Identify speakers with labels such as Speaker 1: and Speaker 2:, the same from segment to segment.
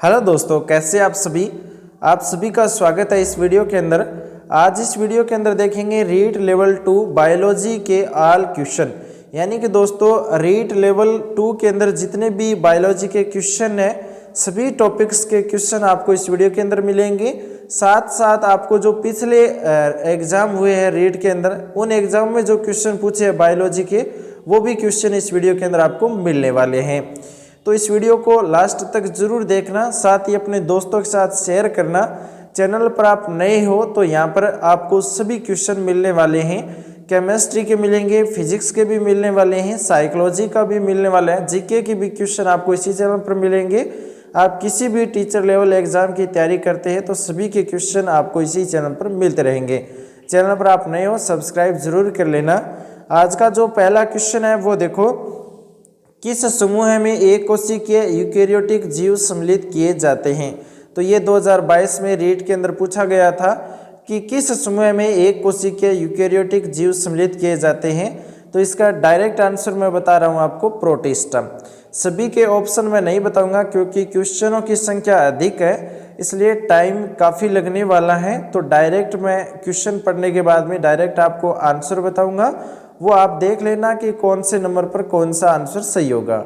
Speaker 1: Hello दोस्तों, कैसे आप सभी का स्वागत है इस वीडियो के अंदर। आज इस वीडियो के अंदर देखेंगे रीट लेवल 2 बायोलॉजी के ऑल क्वेश्चन। यानी कि दोस्तों रीट लेवल 2 के अंदर जितने भी बायोलॉजी के क्वेश्चन हैं सभी टॉपिक्स के क्वेश्चन आपको इस वीडियो के अंदर मिलेंगे। साथ साथ आपको जो पिछले एग्जाम हुए हैं रीट के अंदर उन एग्जाम में जो क्वेश्चन पूछे हैं बायोलॉजी के वो भी क्वेश्चन इस वीडियो के अंदर आपको मिलने वाले हैं। तो इस वीडियो को लास्ट तक जरूर देखना, साथ ही अपने दोस्तों के साथ शेयर करना। चैनल पर आप नए हो तो यहाँ पर आपको सभी क्वेश्चन मिलने वाले हैं। केमिस्ट्री के मिलेंगे, फिजिक्स के भी मिलने वाले हैं, साइकोलॉजी का भी मिलने वाला है, जीके के भी क्वेश्चन आपको इसी चैनल पर मिलेंगे। आप किसी भी टीचर लेवल एग्जाम की तैयारी करते हैं तो सभी के क्वेश्चन आपको इसी चैनल पर मिलते रहेंगे। चैनल पर आप नए हो सब्सक्राइब जरूर कर लेना। आज का जो पहला क्वेश्चन है वो देखो, किस समूह में एक कोशिकीय यूकेरियोटिक जीव सम्मिलित किए जाते हैं। तो ये 2022 में रीट के अंदर पूछा गया था कि किस समूह में एक कोशिकीय यूकेरियोटिक जीव सम्मिलित किए जाते हैं। तो इसका डायरेक्ट आंसर मैं बता रहा हूँ आपको, प्रोटिस्टा। सभी के ऑप्शन में नहीं बताऊंगा क्योंकि क्वेश्चनों की संख्या अधिक है, इसलिए टाइम काफ़ी लगने वाला है। तो डायरेक्ट मैं क्वेश्चन पढ़ने के बाद में डायरेक्ट आपको आंसर बताऊंगा, वो आप देख लेना कि कौन से नंबर पर कौन सा आंसर सही होगा।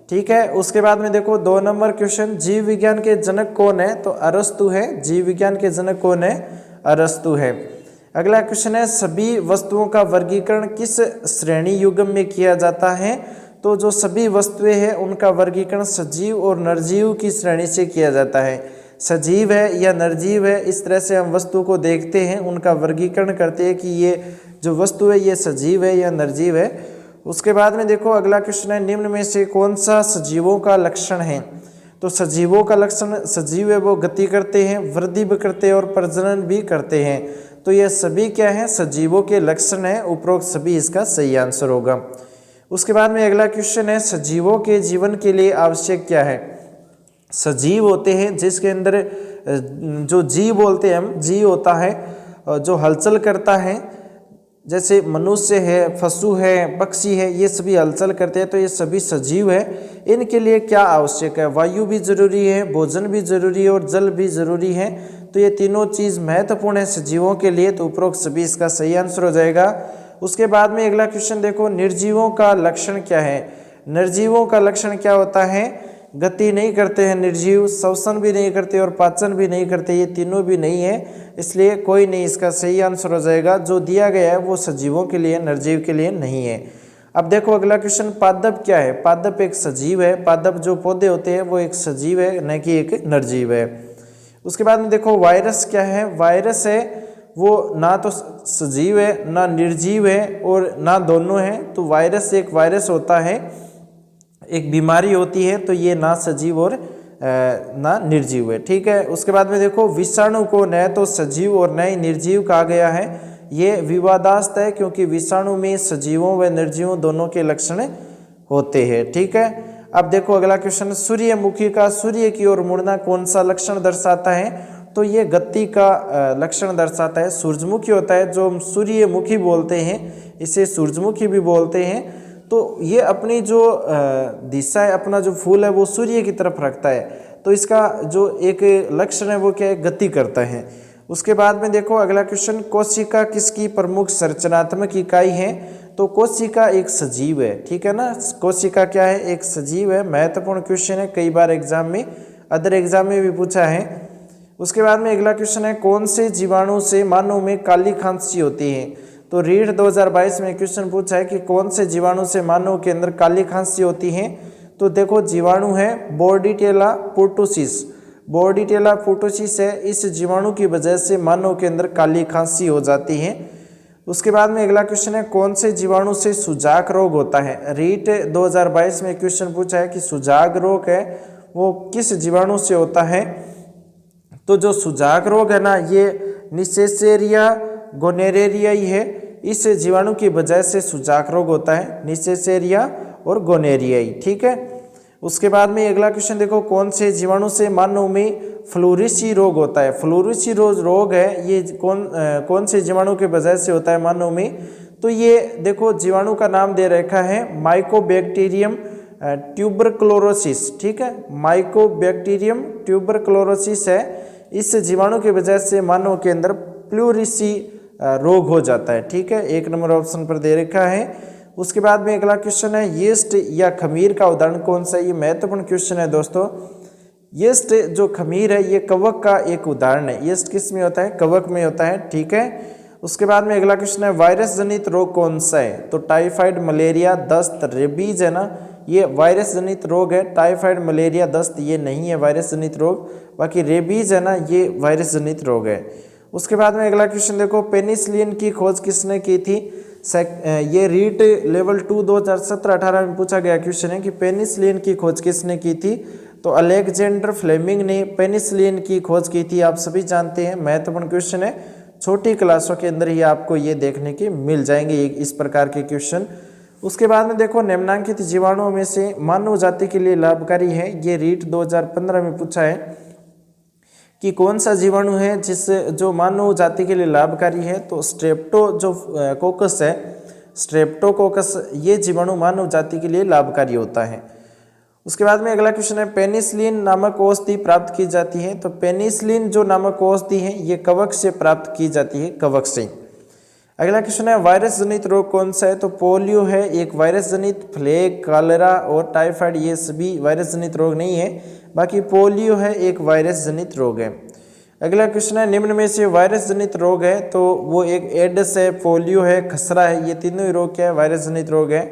Speaker 1: ठीक है। उसके बाद में देखो 2 नंबर क्वेश्चन, जीव विज्ञान के जनक कौन है। तो अरस्तु है। जीव विज्ञान के जनक कौन है? अरस्तु है। अगला क्वेश्चन है, सभी वस्तुओं का वर्गीकरण किस श्रेणी युग्म में किया जाता है। तो जो सभी वस्तुएं हैं उनका वर्गीकरण सजीव और निर्जीव की श्रेणी से किया जाता है। सजीव है या निर्जीव है, इस तरह से हम वस्तु को देखते हैं, उनका वर्गीकरण करते हैं कि ये जो वस्तु है ये सजीव है या निर्जीव है। उसके बाद में देखो अगला क्वेश्चन है, निम्न में से कौन सा सजीवों का लक्षण है। तो सजीवों का लक्षण, सजीव है वो गति करते हैं, वृद्धि भी करते हैं और प्रजनन भी करते हैं। तो ये सभी क्या है? सजीवों के लक्षण है। उपरोक्त सभी इसका सही आंसर होगा। उसके बाद में अगला क्वेश्चन है, सजीवों के जीवन के लिए आवश्यक क्या है। सजीव होते हैं जिसके अंदर जो जीव बोलते हैं हम, जीव होता है जो हलचल करता है, जैसे मनुष्य है, पशु है, पक्षी है, ये सभी हलचल करते हैं, तो ये सभी सजीव है। इनके लिए क्या आवश्यक है? वायु भी जरूरी है, भोजन भी जरूरी है और जल भी जरूरी है। तो ये तीनों चीज़ महत्वपूर्ण है सजीवों के लिए। तो उपरोक्त सभी इसका सही आंसर हो जाएगा। उसके बाद में अगला क्वेश्चन देखो, निर्जीवों का लक्षण क्या है। निर्जीवों का लक्षण क्या होता है? गति नहीं करते हैं निर्जीव, श्वसन भी नहीं करते और पाचन भी नहीं करते, ये तीनों भी नहीं है, इसलिए कोई नहीं इसका सही आंसर हो जाएगा। जो दिया गया है वो सजीवों के लिए, निर्जीव के लिए नहीं है। अब देखो अगला क्वेश्चन, पादप क्या है। पादप एक सजीव है। पादप जो पौधे होते हैं वो एक सजीव है, न कि एक निर्जीव है। उसके बाद में देखो वायरस क्या है। वायरस है वो ना तो सजीव है ना निर्जीव है और ना दोनों है। तो वायरस एक वायरस होता है, एक बीमारी होती है, तो ये ना सजीव और ना निर्जीव है। ठीक है। उसके बाद में देखो विषाणु को न तो सजीव और न ही निर्जीव कहा गया है। ये विवादास्पद है क्योंकि विषाणु में सजीवों व निर्जीवों दोनों के लक्षण होते हैं। ठीक है। अब देखो अगला क्वेश्चन, सूर्यमुखी का सूर्य की ओर मुड़ना कौन सा लक्षण दर्शाता है। तो ये गति का लक्षण दर्शाता है। सूरजमुखी होता है जो हम सूर्यमुखी बोलते हैं, इसे सूरजमुखी भी बोलते हैं। तो ये अपनी जो दिशा है, अपना जो फूल है वो सूर्य की तरफ रखता है। तो इसका जो एक लक्षण है वो क्या है? गति करता है। उसके बाद में देखो अगला क्वेश्चन, कोशिका किसकी प्रमुख संरचनात्मक इकाई है। तो कोशिका एक सजीव है। ठीक है ना। कोशिका क्या है? एक सजीव है। महत्वपूर्ण क्वेश्चन है, कई बार एग्जाम में, अदर एग्जाम में भी पूछा है। उसके बाद में अगला क्वेश्चन है, कौन से जीवाणु से मानव में काली खांसी होती है। तो रीट 2022 में क्वेश्चन पूछा है कि कौन से जीवाणु से मानव के अंदर काली खांसी होती है। तो देखो जीवाणु है बोर्डिटेला पुर्टुसिस। बोर्डिटेला पुर्टुसिस है, इस जीवाणु की वजह से मानव के अंदर काली खांसी हो जाती है। उसके बाद में अगला क्वेश्चन है, कौन से जीवाणु से सुजाक रोग होता है। रीट 2022 में क्वेश्चन पूछा है कि सुजाक रोग है वो किस जीवाणु से होता है। तो जो सुजाक रोग है ना, ये निसेसेरिया गोनेरेरिया ही है, इस जीवाणु की वजह से सुजाक रोग होता है, निसेसेरिया और गोनेरियाई। ठीक है। उसके बाद में अगला क्वेश्चन देखो, कौन से जीवाणु से मानव में फ्लोरिसी रोग होता है। फ्लोरिसी रोग है ये कौन से जीवाणु के वजह से होता है मानव में। तो ये देखो जीवाणु का नाम दे रखा है माइकोबैक्टीरियम ट्यूबरक्लोरोसिस, ठीक है, माइकोबैक्टीरियम ट्यूबरक्लोरोसिस है। इस जीवाणु की वजह से मानव के अंदर प्लूरिसी रोग हो जाता है, ठीक है, 1 नंबर ऑप्शन पर दे रखा है। उसके बाद में अगला क्वेश्चन है यीस्ट या खमीर का उदाहरण कौन सा है। ये महत्वपूर्ण क्वेश्चन है दोस्तों। यीस्ट जो खमीर है ये कवक का एक उदाहरण है। यीस्ट किस में होता है? कवक में होता है, ठीक है। उसके बाद में अगला क्वेश्चन है वायरस जनित रोग कौन सा है। तो टाइफाइड, मलेरिया, दस्त, रेबीज है ना, ये वायरस जनित रोग है। टाइफाइड, मलेरिया, दस्त ये नहीं है वायरस जनित रोग, बाकी रेबीज है ना ये वायरस जनित रोग है। उसके बाद में अगला क्वेश्चन देखो, पेनिसिलिन की खोज किसने की थी। ये रीट लेवल 2 2017-18 में पूछा गया क्वेश्चन है कि पेनिसिलिन की खोज किसने की थी। तो अलेक्जेंडर फ्लेमिंग ने पेनिसिलिन की खोज की थी, आप सभी जानते हैं। महत्वपूर्ण क्वेश्चन है, छोटी क्लासों के अंदर ही आपको ये देखने के मिल जाएंगे इस प्रकार के क्वेश्चन। उसके बाद में देखो, निम्नलिखित जीवाणुओं में से मानव जाति के लिए लाभकारी है। ये रीट 2015 में पूछा है कि कौन सा जीवाणु है जो मानव जाति के लिए लाभकारी है। तो कोकस है, स्ट्रेप्टोकोकस, ये जीवाणु मानव जाति के लिए लाभकारी होता है। उसके बाद में अगला क्वेश्चन है पेनिसिलिन नामक औषधि प्राप्त की जाती है। तो पेनिसिलिन जो नामक औषधि है ये कवक से प्राप्त की जाती है, कवक से। अगला क्वेश्चन है वायरस जनित रोग कौन सा है। तो पोलियो है एक वायरस जनित, प्लेग, कॉलेरा और टाइफाइड ये सभी वायरस जनित रोग नहीं है, बाकी पोलियो है एक वायरस जनित रोग है। अगला क्वेश्चन है निम्न में से वायरस जनित रोग है। तो वो एक एड्स है, पोलियो है, खसरा है, ये तीनों ही रोग क्या है? वायरस जनित रोग है।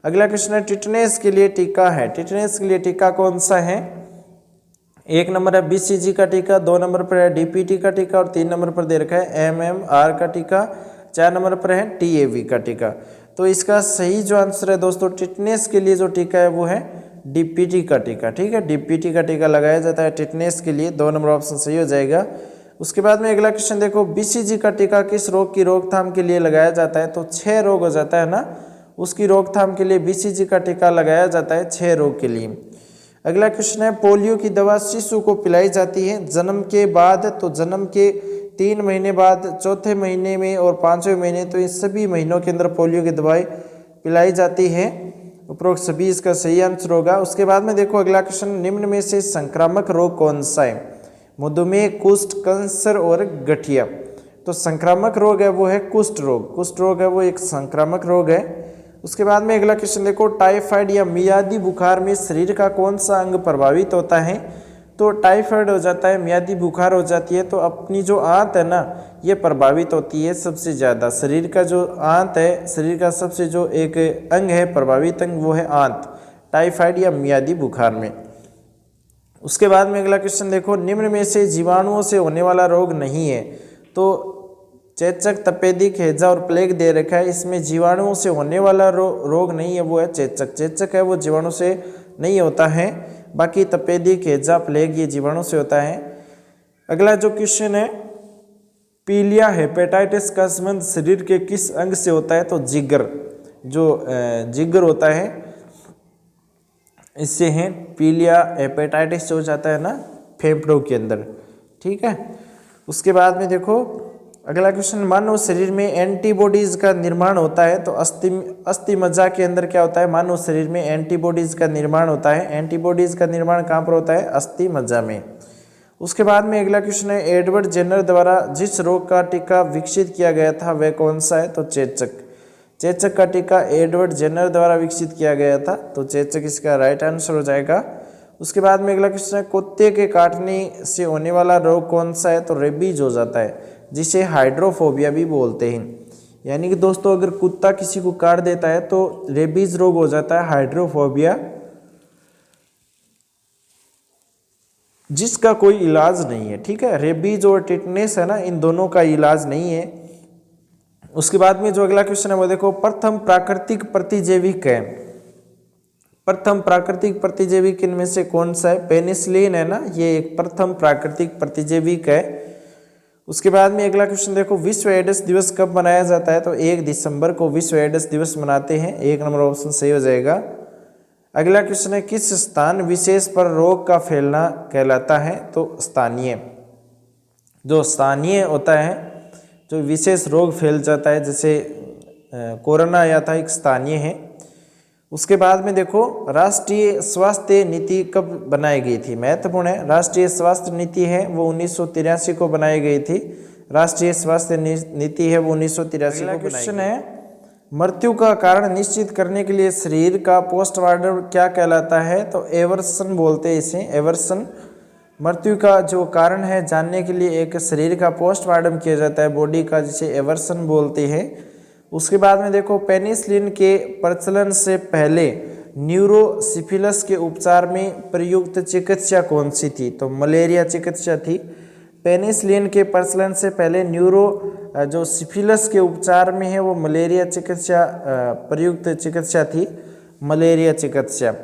Speaker 1: अगला क्वेश्चन है टिटनेस के लिए टीका है। टिटनेस के लिए टीका कौन सा है। 1 नंबर है BCG का टीका, 2 नंबर पर है DPT का टीका और 3 नंबर पर दे रखा है MMR का टीका, 4 नंबर पर है TAV का टीका। तो इसका सही जो आंसर है दोस्तों, टिटनेस के लिए जो टीका है वो है DPT का टीका, ठीक है, DPT का टीका लगाया जाता है टिटनेस के लिए। 2 नंबर ऑप्शन सही हो जाएगा। उसके बाद में अगला क्वेश्चन देखो, BCG का टीका किस रोग की रोकथाम के लिए लगाया जाता है। तो 6 रोग हो जाता है ना, उसकी रोकथाम के लिए BCG का टीका लगाया जाता है 6 रोग के लिए। अगला क्वेश्चन है पोलियो की दवा शिशु को पिलाई जाती है जन्म के बाद। तो जन्म के 3 महीने बाद, चौथे महीने में और 5वें महीने, तो इन सभी महीनों के अंदर पोलियो की दवाई पिलाई जाती है। उपरोक्त सभी इसका सही आंसर होगा। उसके बाद में देखो अगला क्वेश्चन, निम्न में से संक्रामक रोग कौन सा है। मधुमेह, कुष्ठ, कैंसर और गठिया। तो संक्रामक रोग है वो है कुष्ठ रोग। कुष्ठ रोग है वो एक संक्रामक रोग है। उसके बाद में अगला क्वेश्चन देखो, टाइफाइड या मियादी बुखार में शरीर का कौन सा अंग प्रभावित होता है। तो टाइफाइड हो जाता है, मियादी बुखार हो जाती है, तो अपनी जो आंत है ना ये प्रभावित होती है सबसे ज़्यादा। शरीर का जो आंत है, शरीर का सबसे जो एक अंग है प्रभावित अंग, वो है आंत, टाइफाइड या मियादी बुखार में। उसके बाद में अगला क्वेश्चन देखो, निम्न में से जीवाणुओं से होने वाला रोग नहीं है। तो चेचक, तपेदिक, हैजा और प्लेग दे रखा है, इसमें जीवाणुओं से होने वाला रोग नहीं है वो है चेचक। चेचक है वो जीवाणु से नहीं होता है, बाकी तपेदिक, हैजा, प्लेग ये जीवाणु से होता है। अगला जो क्वेश्चन है, पीलिया हेपेटाइटिस का संबंध शरीर के किस अंग से होता है। तो जिगर, जो जिगर होता है इससे है पीलिया हेपेटाइटिस हो जाता है ना फेफड़ों के अंदर, ठीक है। उसके बाद में देखो अगला क्वेश्चन, मानव शरीर में एंटीबॉडीज का निर्माण होता है। तो अस्थि मज्जा के अंदर क्या होता है, मानव शरीर में एंटीबॉडीज का निर्माण होता है। एंटीबॉडीज का निर्माण कहाँ पर होता है, अस्थि मज्जा में। उसके बाद में अगला क्वेश्चन है, एडवर्ड जेनर द्वारा जिस रोग का टीका विकसित किया गया था वह कौन सा है। तो चेचक। चेचक का टीका एडवर्ड जेनर द्वारा विकसित किया गया था, तो चेचक इसका राइट आंसर हो जाएगा। उसके बाद में अगला क्वेश्चन है, कुत्ते के काटने से होने वाला रोग कौन सा है। तो रेबीज हो जाता है, जिसे हाइड्रोफोबिया भी बोलते हैं। यानी कि दोस्तों अगर कुत्ता किसी को काट देता है तो रेबीज रोग हो जाता है, हाइड्रोफोबिया, जिसका कोई इलाज नहीं है, ठीक है। रेबीज और टिटनेस है ना, इन दोनों का इलाज नहीं है। उसके बाद में जो अगला क्वेश्चन है वो देखो, प्रथम प्राकृतिक प्रतिजैविक है। प्रथम प्राकृतिक प्रतिजैविक इनमें से कौन सा है। पेनिसिलिन है ना, ये एक प्रथम प्राकृतिक प्रतिजैविक है। उसके बाद में अगला क्वेश्चन देखो, विश्व एड्स दिवस कब मनाया जाता है। तो 1 दिसंबर को विश्व एड्स दिवस मनाते हैं। 1 नंबर ऑप्शन सही हो जाएगा। अगला क्वेश्चन है, किस स्थान विशेष पर रोग का फैलना कहलाता है। तो स्थानीय, जो स्थानीय होता है, जो विशेष रोग फैल जाता है, जैसे कोरोना आया था, एक स्थानीय है। उसके बाद में देखो राष्ट्रीय स्वास्थ्य नीति कब बनाई गई थी, महत्वपूर्ण है। राष्ट्रीय स्वास्थ्य नीति है वो 1983 को बनाई गई थी। राष्ट्रीय स्वास्थ्य नीति है वो 1983 को क्वेश्चन है, मृत्यु का कारण निश्चित करने के लिए शरीर का पोस्टमार्टम क्या कहलाता है? तो एवर्सन बोलते हैं इसे, एवर्सन। मृत्यु का जो कारण है जानने के लिए एक शरीर का पोस्टमार्टम किया जाता है बॉडी का, जिसे एवर्सन बोलते हैं। उसके बाद में देखो पेनिसिलिन के प्रचलन से पहले न्यूरोसिफिलिस के उपचार में प्रयुक्त चिकित्सा कौन सी थी? तो मलेरिया चिकित्सा थी। पेनिसिलिन के प्रचलन से पहले जो सिफिलिस के उपचार में है वो मलेरिया चिकित्सा प्रयुक्त चिकित्सा थी, मलेरिया चिकित्सा।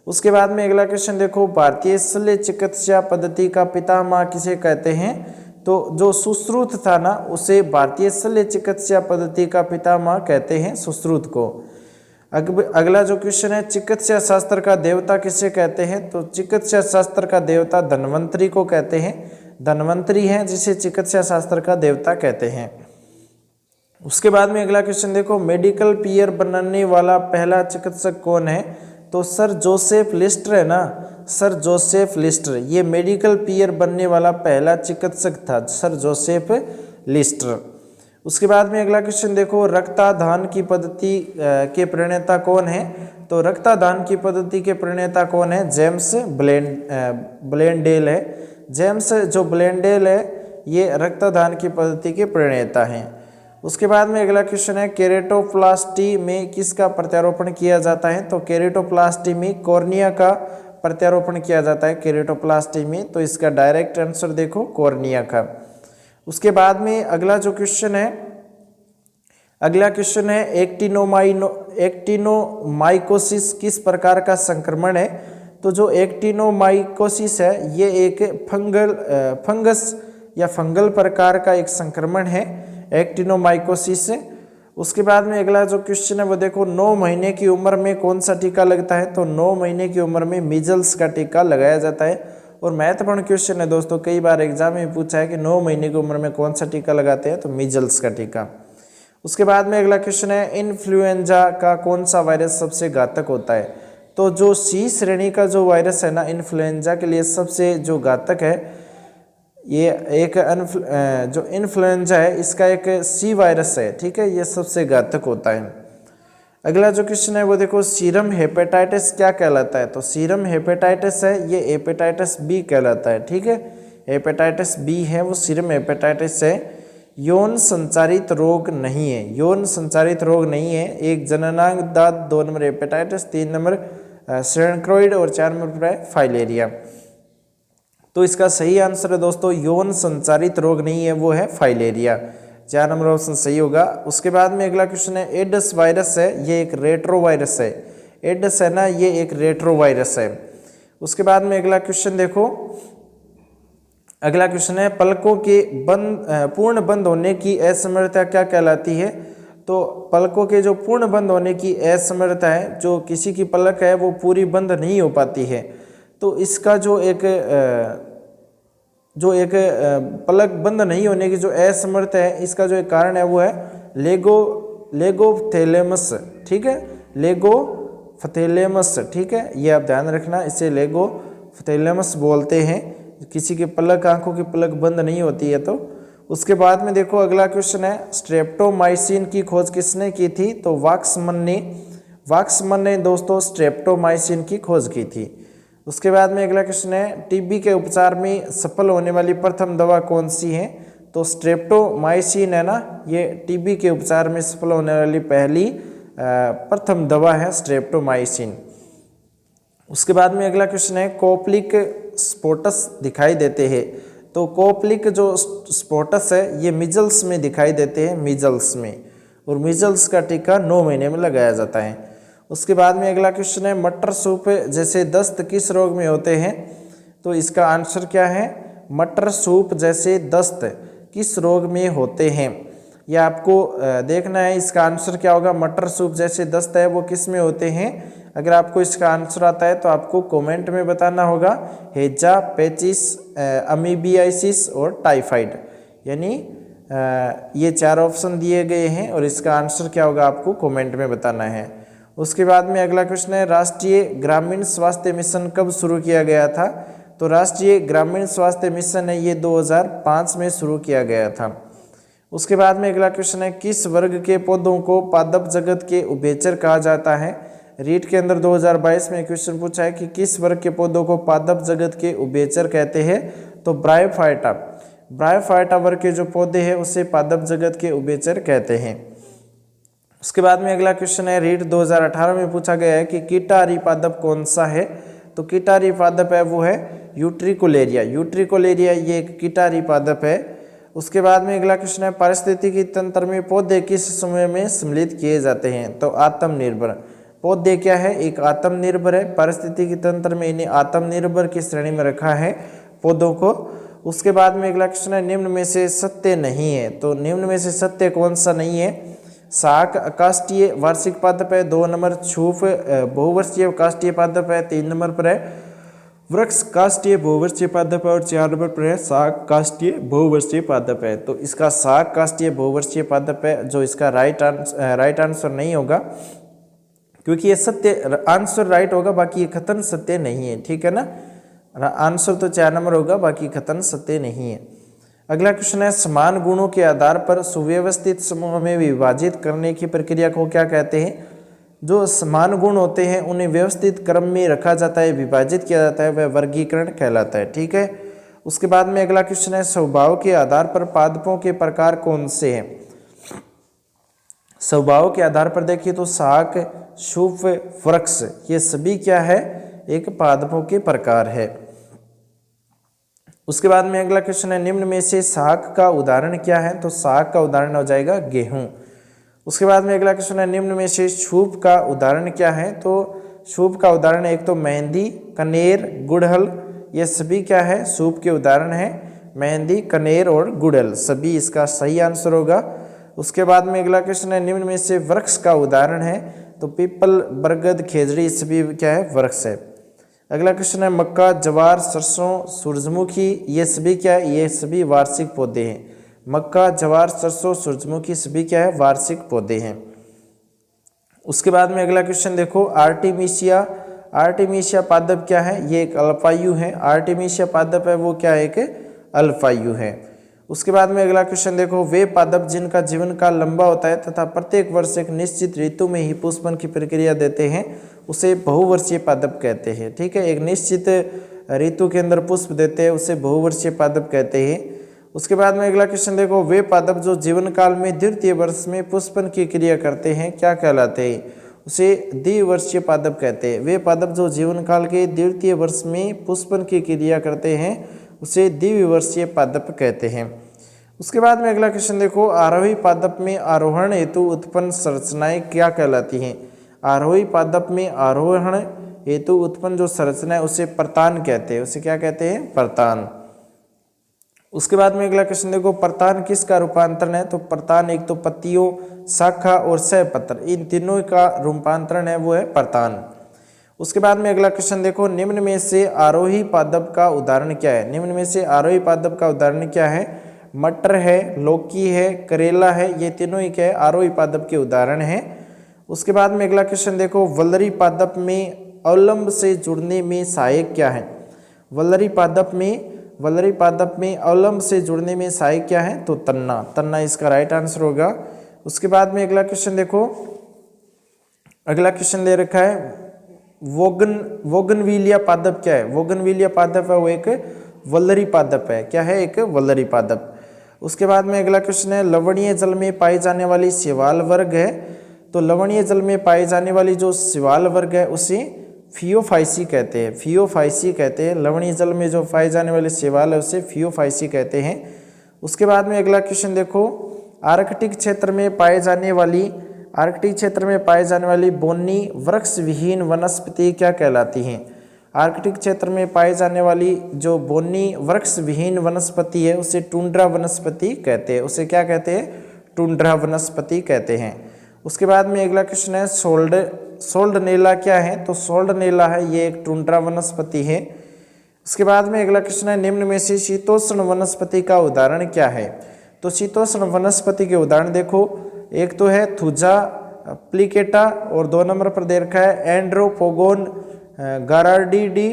Speaker 1: उसके बाद में अगला क्वेश्चन देखो, भारतीय शल्य चिकित्सा पद्धति का पितामह किसे कहते हैं? तो जो सुश्रुत था ना, उसे भारतीय शल्य चिकित्सा पद्धति का पितामह कहते हैं, सुश्रुत को। अगला जो क्वेश्चन है, चिकित्सा शास्त्र का देवता किसे कहते हैं? तो चिकित्सा शास्त्र का देवता धन्वंतरी को कहते हैं। धन्वंतरी है जिसे चिकित्सा शास्त्र का देवता कहते हैं। उसके बाद में अगला क्वेश्चन देखो, मेडिकल पियर बनने वाला पहला चिकित्सक कौन है? तो सर जोसेफ लिस्टर है ना, सर जोसेफ लिस्टर, ये मेडिकल पियर बनने वाला पहला चिकित्सक था, सर जोसेफ लिस्टर। उसके बाद में अगला क्वेश्चन देखो, रक्तदान की पद्धति के प्रणेता कौन है? तो रक्तदान की पद्धति के प्रणेता कौन है? जेम्स ब्लेंडेल है। जेम्स जो ब्लेंडेल है ये रक्तदान की पद्धति के प्रणेता हैं। उसके बाद में अगला क्वेश्चन है, केरेटोप्लास्टी में किसका प्रत्यारोपण किया जाता है? तो केरेटोप्लास्टी में कॉर्निया का प्रत्यारोपण किया जाता है, केरेटोप्लास्टी में। तो इसका डायरेक्ट आंसर देखो कॉर्निया का। उसके बाद में अगला जो क्वेश्चन है, अगला क्वेश्चन है एक्टिनोमाइकोसिस किस प्रकार का संक्रमण है? तो जो एक्टिनोमाइकोसिस है ये एक फंगस या फंगल प्रकार का एक संक्रमण है, एक्टिनोमाइकोसिस। उसके बाद में अगला जो क्वेश्चन है वो देखो, 9 महीने की उम्र में कौन सा टीका लगता है? तो 9 महीने की उम्र में मीजल्स का टीका लगाया जाता है। और महत्वपूर्ण क्वेश्चन है दोस्तों, कई बार एग्जाम में पूछा है कि 9 महीने की उम्र में कौन सा टीका लगाते हैं? तो मीजल्स का टीका। उसके बाद में अगला क्वेश्चन है, इन्फ्लुएंजा का कौन सा वायरस सबसे घातक होता है? तो जो सी श्रेणी का जो वायरस है ना, इन्फ्लुएंजा के लिए सबसे जो घातक है, ये एक जो इन्फ्लुएंजा है इसका एक सी वायरस है, ठीक है, ये सबसे घातक होता है। अगला जो क्वेश्चन है वो देखो, सीरम हेपेटाइटिस क्या कहलाता है? तो सीरम हेपेटाइटिस है ये हेपेटाइटिस बी कहलाता है, ठीक है, हेपेटाइटिस बी है वो सीरम हेपेटाइटिस है। यौन संचारित रोग नहीं है, यौन संचारित रोग नहीं है। 1 जननांग दाद, 2 नंबर हेपेटाइटिस, 3 नंबर सेरेंक्रोइड और 4 नंबर है फाइलेरिया। तो इसका सही आंसर है दोस्तों यौन संचारित रोग नहीं है, वो है फाइलेरिया। 4 नंबर ऑप्शन सही होगा। उसके बाद में अगला क्वेश्चन है, एड्स वायरस है ये एक रेट्रो वायरस है, एड्स है ना ये एक रेट्रो वायरस है। उसके बाद में अगला क्वेश्चन देखो, अगला क्वेश्चन है, पलकों के पूर्ण बंद होने की असमर्थता क्या कहलाती है? तो पलकों के जो पूर्ण बंद होने की असमर्थता है, जो किसी की पलक है वो पूरी बंद नहीं हो पाती है, तो इसका जो एक पलक बंद नहीं होने की जो असमर्थ है, इसका जो एक कारण है वो है लेगोफ्थेलेमस, ठीक है, लेगोफ्थेलेमस, ठीक है, ये आप ध्यान रखना, इसे लेगोफ्थेलेमस बोलते हैं। किसी की पलक, आंखों की पलक बंद नहीं होती है। तो उसके बाद में देखो अगला क्वेश्चन है, स्ट्रेप्टोमाइसिन की खोज किसने की थी? तो वाक्समन ने दोस्तों स्ट्रेप्टोमाइसिन की खोज की थी। उसके बाद में अगला क्वेश्चन है, टीबी के उपचार में सफल होने वाली प्रथम दवा कौन सी है? तो स्ट्रेप्टोमाइसिन है ना, ये टीबी के उपचार में सफल होने वाली पहली प्रथम दवा है स्ट्रेप्टोमाइसिन। उसके बाद में अगला क्वेश्चन है, कोप्लिक स्पोटस दिखाई देते हैं। तो कोप्लिक जो स्पोटस है ये मिजल्स में दिखाई देते हैं, मिजल्स में, और मिजल्स का टीका 9 महीने में लगाया जाता है। उसके बाद में अगला क्वेश्चन है, मटर सूप जैसे दस्त किस रोग में होते हैं? तो इसका आंसर क्या है? मटर सूप जैसे दस्त किस रोग में होते हैं, यह आपको देखना है। इसका आंसर क्या होगा? मटर सूप जैसे दस्त है वो किस में होते हैं? अगर आपको इसका आंसर आता है तो आपको कमेंट में बताना होगा, हेजा, पेचिस, अमीबियासिस और टाइफाइड, यानी ये 4 ऑप्शन दिए गए हैं और इसका आंसर क्या होगा आपको कमेंट में बताना है। उसके बाद में अगला क्वेश्चन है, राष्ट्रीय ग्रामीण स्वास्थ्य मिशन कब शुरू किया गया था? तो राष्ट्रीय ग्रामीण स्वास्थ्य मिशन है ये 2005 में शुरू किया गया था। उसके बाद में अगला क्वेश्चन है, किस वर्ग के पौधों को पादप जगत के उभयचर कहा जाता है? रीट के अंदर 2022 में क्वेश्चन पूछा है कि किस वर्ग के पौधों को पादप जगत के उभयचर कहते हैं? तो ब्रायोफाइटा वर्ग के जो पौधे हैं उसे पादप जगत के उभयचर कहते हैं। उसके बाद में अगला क्वेश्चन है, रीट 2018 में पूछा गया है कि कीटाहारी पादप कौन सा है? तो कीटाहारी पादप है वो है यूट्रिकोलेरिया ये एक कीटाहारी पादप है। उसके बाद में अगला क्वेश्चन है, पारिस्थितिकी तंत्र में पौधे किस समूह में सम्मिलित किए जाते हैं? तो आत्मनिर्भर पौधे क्या है? एक आत्मनिर्भर है। पारिस्थितिकी तंत्र में इन्हें आत्मनिर्भर की श्रेणी में रखा है पौधों को। उसके बाद में अगला क्वेश्चन है, निम्न में से सत्य नहीं है। तो निम्न में से सत्य कौन सा नहीं है? शाक अकाष्ठीय वार्षिक पादप है, 2 नंबर। छूफ बहुवर्षीय काष्ठीय पादप है, 3 नंबर पर है। वृक्ष काष्ठीय बहुवर्षीय पादप है और 4 नंबर पर है शाक काष्ठीय बहुवर्षीय पादप है। तो इसका शाक काष्ठीय बहुवर्षीय पादप है जो इसका राइट आंसर नहीं होगा, क्योंकि ये सत्य आंसर राइट होगा, बाकी ये कथन सत्य नहीं है। ठीक है ना, आंसर तो 4 नंबर होगा, बाकी कथन सत्य नहीं है। अगला क्वेश्चन है, समान गुणों के आधार पर सुव्यवस्थित समूह में विभाजित करने की प्रक्रिया को क्या कहते हैं? जो समान गुण होते हैं उन्हें व्यवस्थित क्रम में रखा जाता है, विभाजित किया जाता है, वह वर्गीकरण कहलाता है। ठीक है। उसके बाद में अगला क्वेश्चन है, स्वभाव के आधार पर पादपों के प्रकार कौन से हैं? स्वभाव के आधार पर देखिए तो शाक, शूफ, वृक्ष ये सभी क्या है? एक पादपों के प्रकार है। उसके बाद में अगला क्वेश्चन है, निम्न में से शाक का उदाहरण क्या है? तो शाक का उदाहरण हो जाएगा गेहूं। उसके बाद में अगला क्वेश्चन है, निम्न में से शूफ का उदाहरण क्या है? तो शूफ का उदाहरण एक तो मेहंदी, कनेर, गुड़हल ये सभी क्या है? शूफ के उदाहरण है। मेहंदी, कनेर और गुड़हल सभी इसका सही आंसर होगा। उसके बाद में अगला क्वेश्चन है, निम्न में से वृक्ष का उदाहरण है? तो पीपल, बरगद, खेजड़ी सभी क्या है? वृक्ष है। अगला क्वेश्चन है, मक्का, जवार, सरसों, सूरजमुखी ये सभी क्या है? ये सभी वार्षिक पौधे हैं। मक्का, जवार, सरसों, सूरजमुखी सभी क्या है? वार्षिक पौधे हैं। उसके बाद में अगला क्वेश्चन देखो, आर्टिमिशिया पादप क्या है? ये एक अल्पायु है। आर्टिमिशिया पादप है वो क्या है? एक अल्पायु है। उसके बाद में अगला क्वेश्चन देखो, वे पादप जिनका जीवन काल लंबा होता है तथा प्रत्येक वर्ष एक निश्चित ऋतु में ही पुष्पन की प्रक्रिया देते हैं उसे बहुवर्षीय पादप कहते हैं। ठीक है, एक निश्चित ऋतु के अंदर पुष्प देते हैं उसे बहुवर्षीय पादप कहते हैं। उसके बाद में अगला क्वेश्चन देखो, वे पादप जो जीवन काल में द्वितीय वर्ष में पुष्पन की क्रिया करते हैं क्या कहलाते हैं? उसे द्विवर्षीय पादप कहते हैं। वे पादप जो जीवन काल के द्वितीय वर्ष में पुष्पन की क्रिया करते हैं उसे द्विवर्षीय पादप कहते हैं। उसके बाद में अगला क्वेश्चन देखो, आरोही पादप में आरोहण हेतु उत्पन्न संरचनाएं क्या कहलाती हैं? आरोही पादप में आरोहण हेतु उत्पन्न जो संरचना है उसे प्रतान कहते हैं। उसे क्या कहते हैं? प्रतान। उसके बाद में अगला क्वेश्चन देखो, प्रतान किसका रूपांतरण है? तो प्रतान एक तो पत्तियों, शाखा और सहपत्र इन तीनों का रूपांतरण है वो है प्रतान। उसके बाद में अगला क्वेश्चन देखो, निम्न में से आरोही पादप का उदाहरण क्या है? निम्न में से आरोही पादप का उदाहरण क्या है? मटर है, लौकी है, करेला है, ये तीनों ही क्या है? आरोही पादप के उदाहरण हैं। उसके बाद में अगला क्वेश्चन देखो, वल्लरी पादप में अवलंब से जुड़ने में सहायक क्या है? वल्लरी पादप में अवलंब से जुड़ने में सहायक क्या है? तो तन्ना इसका राइट आंसर होगा। उसके बाद में अगला क्वेश्चन देखो, अगला क्वेश्चन दे रखा है, वोगनविलिया पादप क्या है? वोगनविलिया पादप है वो एक वल्लरी पादप है। क्या है? एक वल्लरी पादप। उसके बाद में अगला क्वेश्चन है, लवणीय जल में पाई जाने वाली शैवाल वर्ग है। तो लवणीय जल में पाई जाने वाली जो शैवाल वर्ग है उसे फियोफाइसी कहते हैं। फियोफाइसी कहते हैं। लवणीय जल में जो पाई जाने वाली शैवाल है उसे फियोफाइसी कहते हैं। उसके बाद में अगला क्वेश्चन देखो, आर्कटिक क्षेत्र में पाए जाने वाली बोनी वृक्ष विहीन वनस्पति क्या कहलाती हैं? आर्कटिक क्षेत्र में पाई जाने वाली जो बोनी वृक्ष विहीन वनस्पति है उसे टुंड्रा वनस्पति कहते हैं। उसे क्या कहते हैं? टुंड्रा वनस्पति कहते हैं। उसके बाद में अगला क्वेश्चन है, सोल्डनेला क्या है? तो सोल्डनेला है ये एक टुंड्रा वनस्पति है। उसके बाद में अगला क्वेश्चन है, निम्न में से शीतोष्ण वनस्पति का उदाहरण क्या है? तो शीतोष्ण वनस्पति के उदाहरण देखो, एक तो है थुजा, प्लिकेटा, और 2 नंबर पर दे रखा है एंड्रोपोगोन गारार्डिडी,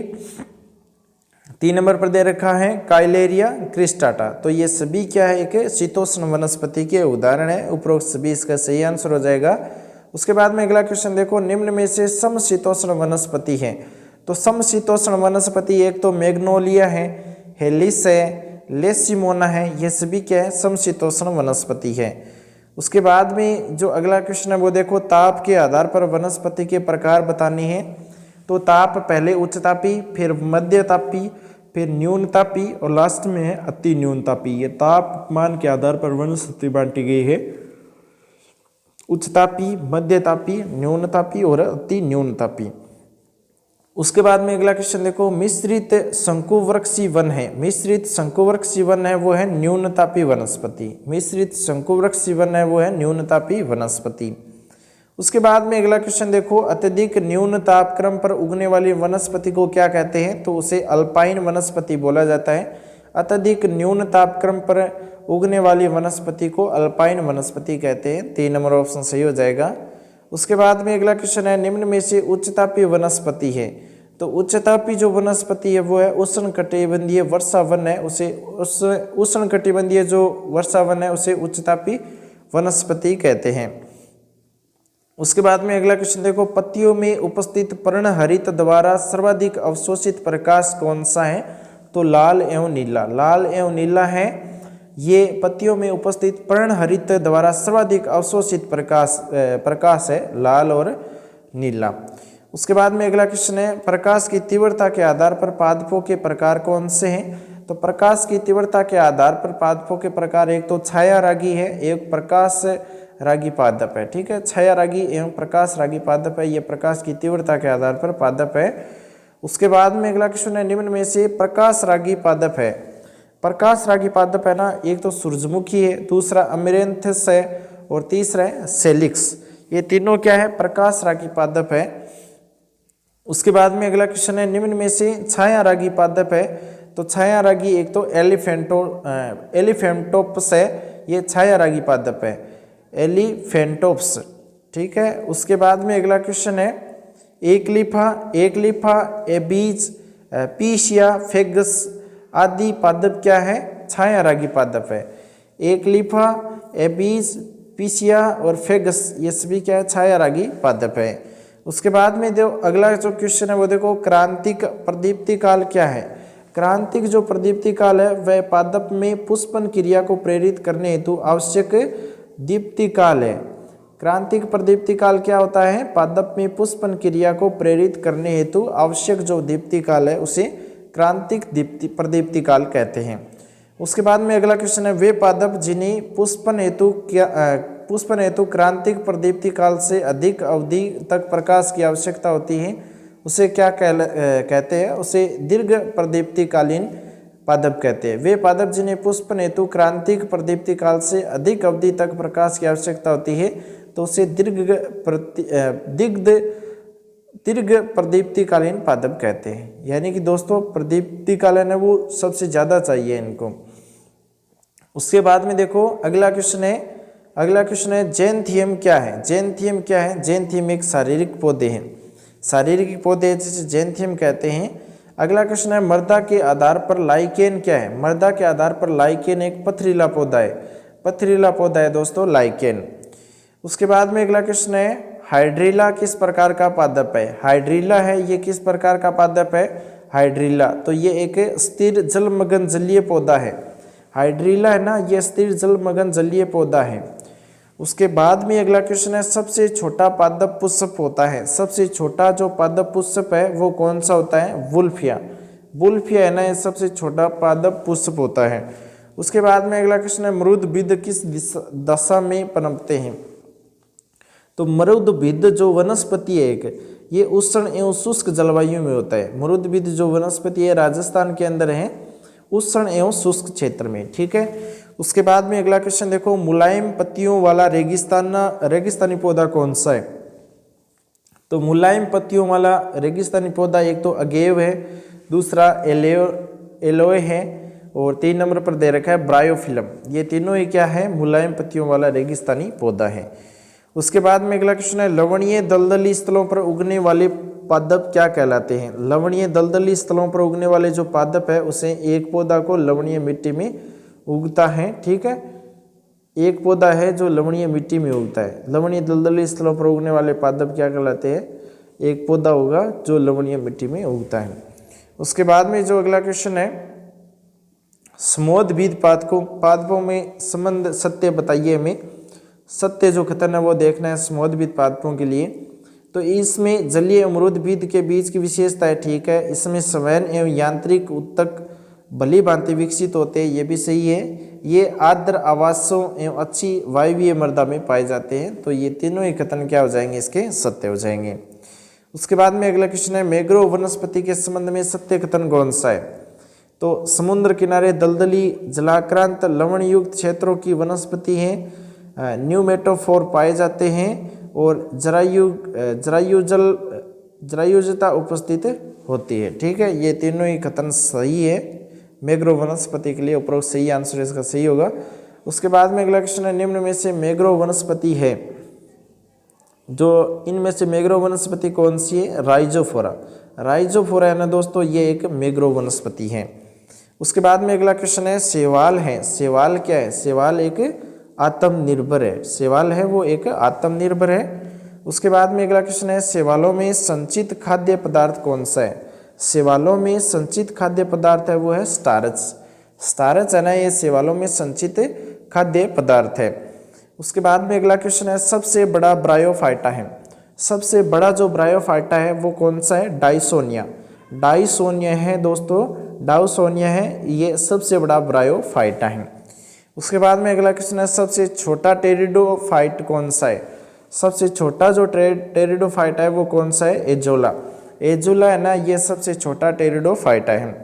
Speaker 1: 3 नंबर पर दे रखा है काइलेरिया क्रिस्टाटा। तो ये सभी क्या है, एक शीतोष्ण वनस्पति के उदाहरण है। उपरोक्त सभी इसका सही आंसर हो जाएगा। उसके बाद में अगला क्वेश्चन देखो, निम्न में से समशीतोष्ण वनस्पति है। तो समशीतोष्ण वनस्पति एक तो मैग्नोलिया है, हेलिस है, लेसिमोना है, ये सभी क्या है, समशीतोष्ण वनस्पति है। उसके बाद में जो अगला क्वेश्चन है वो देखो, ताप के आधार पर वनस्पति के प्रकार बताने हैं। तो ताप पहले उच्च तापी, फिर मध्य तापी, फिर न्यून तापी और लास्ट में है अति न्यून तापी। ये तापमान के आधार पर वनस्पति बांटी गई है, उच्च तापी, मध्य तापी, न्यून तापी और अति न्यून तापी। उसके बाद में अगला क्वेश्चन देखो, मिश्रित शंकुवृक्षी वन है। मिश्रित शंकुवृक्षी वन है वो है न्यूनतापी वनस्पति। मिश्रित शंकुवृक्षी वन है वो है न्यूनतापी वनस्पति। उसके बाद में अगला क्वेश्चन देखो, अत्यधिक न्यून तापक्रम पर उगने वाली वनस्पति को क्या कहते हैं। तो उसे अल्पाइन वनस्पति बोला जाता है। अत्यधिक न्यून तापक्रम पर उगने वाली वनस्पति को अल्पाइन वनस्पति कहते हैं। 3 नंबर ऑप्शन सही हो जाएगा। उसके बाद में अगला क्वेश्चन है, निम्न में से उच्चतापी वनस्पति है। तो उच्चतापी जो वनस्पति है वो है उष्णकटिबंधीय वर्षा वन है, उसे उष्णकटिबंधीय जो वर्षा वन है उसे उच्चतापी वनस्पति कहते हैं। उसके बाद में अगला क्वेश्चन देखो, पत्तियों में उपस्थित पर्णहरित द्वारा सर्वाधिक अवशोषित प्रकाश कौन सा है। तो लाल एवं नीला। लाल एवं नीला है ये पत्तियों में उपस्थित पर्णहरित द्वारा सर्वाधिक अवशोषित प्रकाश है, लाल और नीला। उसके बाद में अगला क्वेश्चन है, प्रकाश की तीव्रता के आधार पर पादपों के प्रकार कौन से हैं। तो प्रकाश की तीव्रता के आधार पर पादपों के प्रकार एक तो छाया रागी है, एक प्रकाश रागी पादप है। ठीक है, छाया रागी एवं प्रकाश रागी पादप है, ये प्रकाश की तीव्रता के आधार पर पादप है। उसके बाद में अगला क्वेश्चन है, निम्न में से प्रकाश रागी पादप है। प्रकाश रागी पादप है ना, एक तो सूरजमुखी है, दूसरा अमेरेंथस है और तीसरा है सेलिक्स। ये तीनों क्या है, प्रकाश रागी पादप है। उसके बाद में अगला क्वेश्चन है, निम्न में से छाया रागी पादप है। तो छाया रागी एक तो एलिफेंटोप्स है, ये छाया रागी पादप है, एलिफेंटोप्स। ठीक है, उसके बाद में अगला क्वेश्चन है, एकलिफा एबीज पीशिया फेगस आदि पादप क्या है, छाया रागी पादप है। एकलिफा एबीज पीशिया और फेगस ये सभी क्या है, छाया रागी पादप है। उसके बाद में जो अगला जो क्वेश्चन है वो देखो, क्रांतिक प्रदीप्ति काल क्या है। क्रांतिक जो प्रदीप्ति काल है वह पादप में पुष्पन क्रिया को प्रेरित करने हेतु आवश्यक दीप्ति काल है। क्रांतिक प्रदीप्ति काल क्या होता है, पादप में पुष्पन क्रिया को प्रेरित करने हेतु आवश्यक जो दीप्ति काल है उसे क्रांतिक प्रदीप्ति काल कहते हैं। उसके बाद में अगला क्वेश्चन है, वे पादप जिन्हें पुष्पन हेतु क्रांतिक प्रदीप्ति काल से अधिक अवधि तक प्रकाश की आवश्यकता होती है उसे क्या कहते हैं, उसे दीर्घ प्रदीप्तिकालीन पादप कहते हैं। वे पादप जिन्हें पुष्पन हेतु क्रांतिक प्रदीप्ति काल से अधिक अवधि तक प्रकाश की आवश्यकता होती है तो उसे दीर्घ प्रदीप्तिकालीन पादप कहते हैं। यानी कि दोस्तों प्रदीप्तिकालीन है वो सबसे ज़्यादा चाहिए इनको। उसके बाद में देखो अगला क्वेश्चन है जेनथियम क्या है। जेनथियम क्या है, जेनथियम एक शारीरिक पौधे हैं, शारीरिक पौधे जिसे जेनथियम कहते हैं। अगला क्वेश्चन है, मृदा के आधार पर लाइकेन क्या है। मृदा के आधार पर लाइकेन एक पथरीला पौधा है, पथरीला पौधा है दोस्तों लाइकेन। उसके बाद में अगला क्वेश्चन है, हाइड्रिला किस प्रकार का पादप है। हाइड्रिला है ये किस प्रकार का पादप है, हाइड्रिला तो ये एक स्थिर जलमग्न जलीय पौधा है। हाइड्रिला है ना, ये स्थिर जलमग्न जलीय पौधा है। उसके बाद में अगला क्वेश्चन है, सबसे छोटा पादप पुष्प होता है। सबसे छोटा जो पादप पुष्प है वो कौन सा होता है, वुल्फिया। वुल्फिया है ना, ये सबसे छोटा पादप पुष्प होता है। उसके बाद में अगला क्वेश्चन है, मरुद्भिद किस दशा में पनपते हैं। तो मरुद्भिद जो वनस्पति है एक, ये उष्ण एवं शुष्क जलवायु में होता है। मरुद्भिद जो वनस्पति है राजस्थान के अंदर है, उष्ण एवं शुष्क क्षेत्र में। ठीक है, उसके बाद में अगला क्वेश्चन देखो, मुलायम पत्तियों वाला रेगिस्तानी पौधा कौन सा है। तो मुलायम पत्तियों वाला रेगिस्तानी पौधा एक तो अगेव है, दूसरा एलोए है और 3 नंबर पर दे रखा है ब्रायोफिलम। ये तीनों ही क्या है, मुलायम पत्तियों वाला रेगिस्तानी पौधा है। उसके बाद में अगला क्वेश्चन है, लवणीय दलदली स्थलों पर उगने वाले पादप क्या कहलाते हैं? लवणीय दलदली स्थलों पर उगने वाले जो पादप है उसे एक पौधा को लवणीय मिट्टी में उगता है। ठीक है, एक पौधा है जो लवणीय मिट्टी में उगता है। लवणीय दलदली स्थलों पर उगने वाले पादप क्या कहलाते हैं? एक पौधा होगा जो लवणीय मिट्टी में उगता है। उसके बाद में जो अगला क्वेश्चन है, समोद्भिद पादपों में संबंध सत्य बताइए हमें। सत्य जो कथन है वो देखना है समोद्भिद पादपों के लिए। तो इसमें जलीय अमरूदभिद के बीज की विशेषता है। ठीक है, इसमें स्वयं एवं यांत्रिक उत्तक भली भांति विकसित होते हैं, ये भी सही है। ये आर्द्र आवासों एवं अच्छी वायवीय मृदा में पाए जाते हैं। तो ये तीनों ही कथन क्या हो जाएंगे? इसके सत्य हो जाएंगे। उसके बाद में अगला क्वेश्चन है, मैंग्रोव वनस्पति के संबंध में सत्य कथन कौन सा है? तो समुद्र किनारे दलदली जलाक्रांत लवण युक्त क्षेत्रों की वनस्पति है, न्यूमेटोफोर पाए जाते हैं और जरायुजता उपस्थित होती है। ठीक है, ये तीनों ही कथन सही है। मैंग्रोव वनस्पति के लिए उपरोक्त सही आंसर इसका सही होगा। उसके बाद में अगला क्वेश्चन है, निम्न में से मैंग्रोव वनस्पति है जो इनमें से मैंग्रोव वनस्पति कौन सी है? राइजोफोरा। राइजोफोरा है ना दोस्तों, ये एक मैंग्रोव वनस्पति है। उसके बाद में अगला क्वेश्चन है, शैवाल है। शैवाल क्या है? शैवाल एक आत्मनिर्भर है। शैवाल है वो एक आत्मनिर्भर है। उसके बाद में अगला क्वेश्चन है, शैवालों में संचित खाद्य पदार्थ कौन सा है? शैवालों में संचित खाद्य पदार्थ है वो है स्टार्च। स्टार्च है ना, ये शैवालों में संचित खाद्य पदार्थ है। उसके बाद में अगला क्वेश्चन है, सबसे बड़ा ब्रायोफाइटा है। सबसे बड़ा जो ब्रायोफाइटा है वो कौन सा है? डायसोनिया। डायसोनिया है दोस्तों, डायसोनिया है, ये सबसे बड़ा ब्रायोफाइटा है। उसके बाद में अगला क्वेश्चन है, सबसे छोटा टेरिडोफाइट कौन सा है? सबसे छोटा जो टेरिडोफाइट है वो कौन सा है? एजोला। एजोला है ना, ये सबसे छोटा टेरिडोफाइटा है।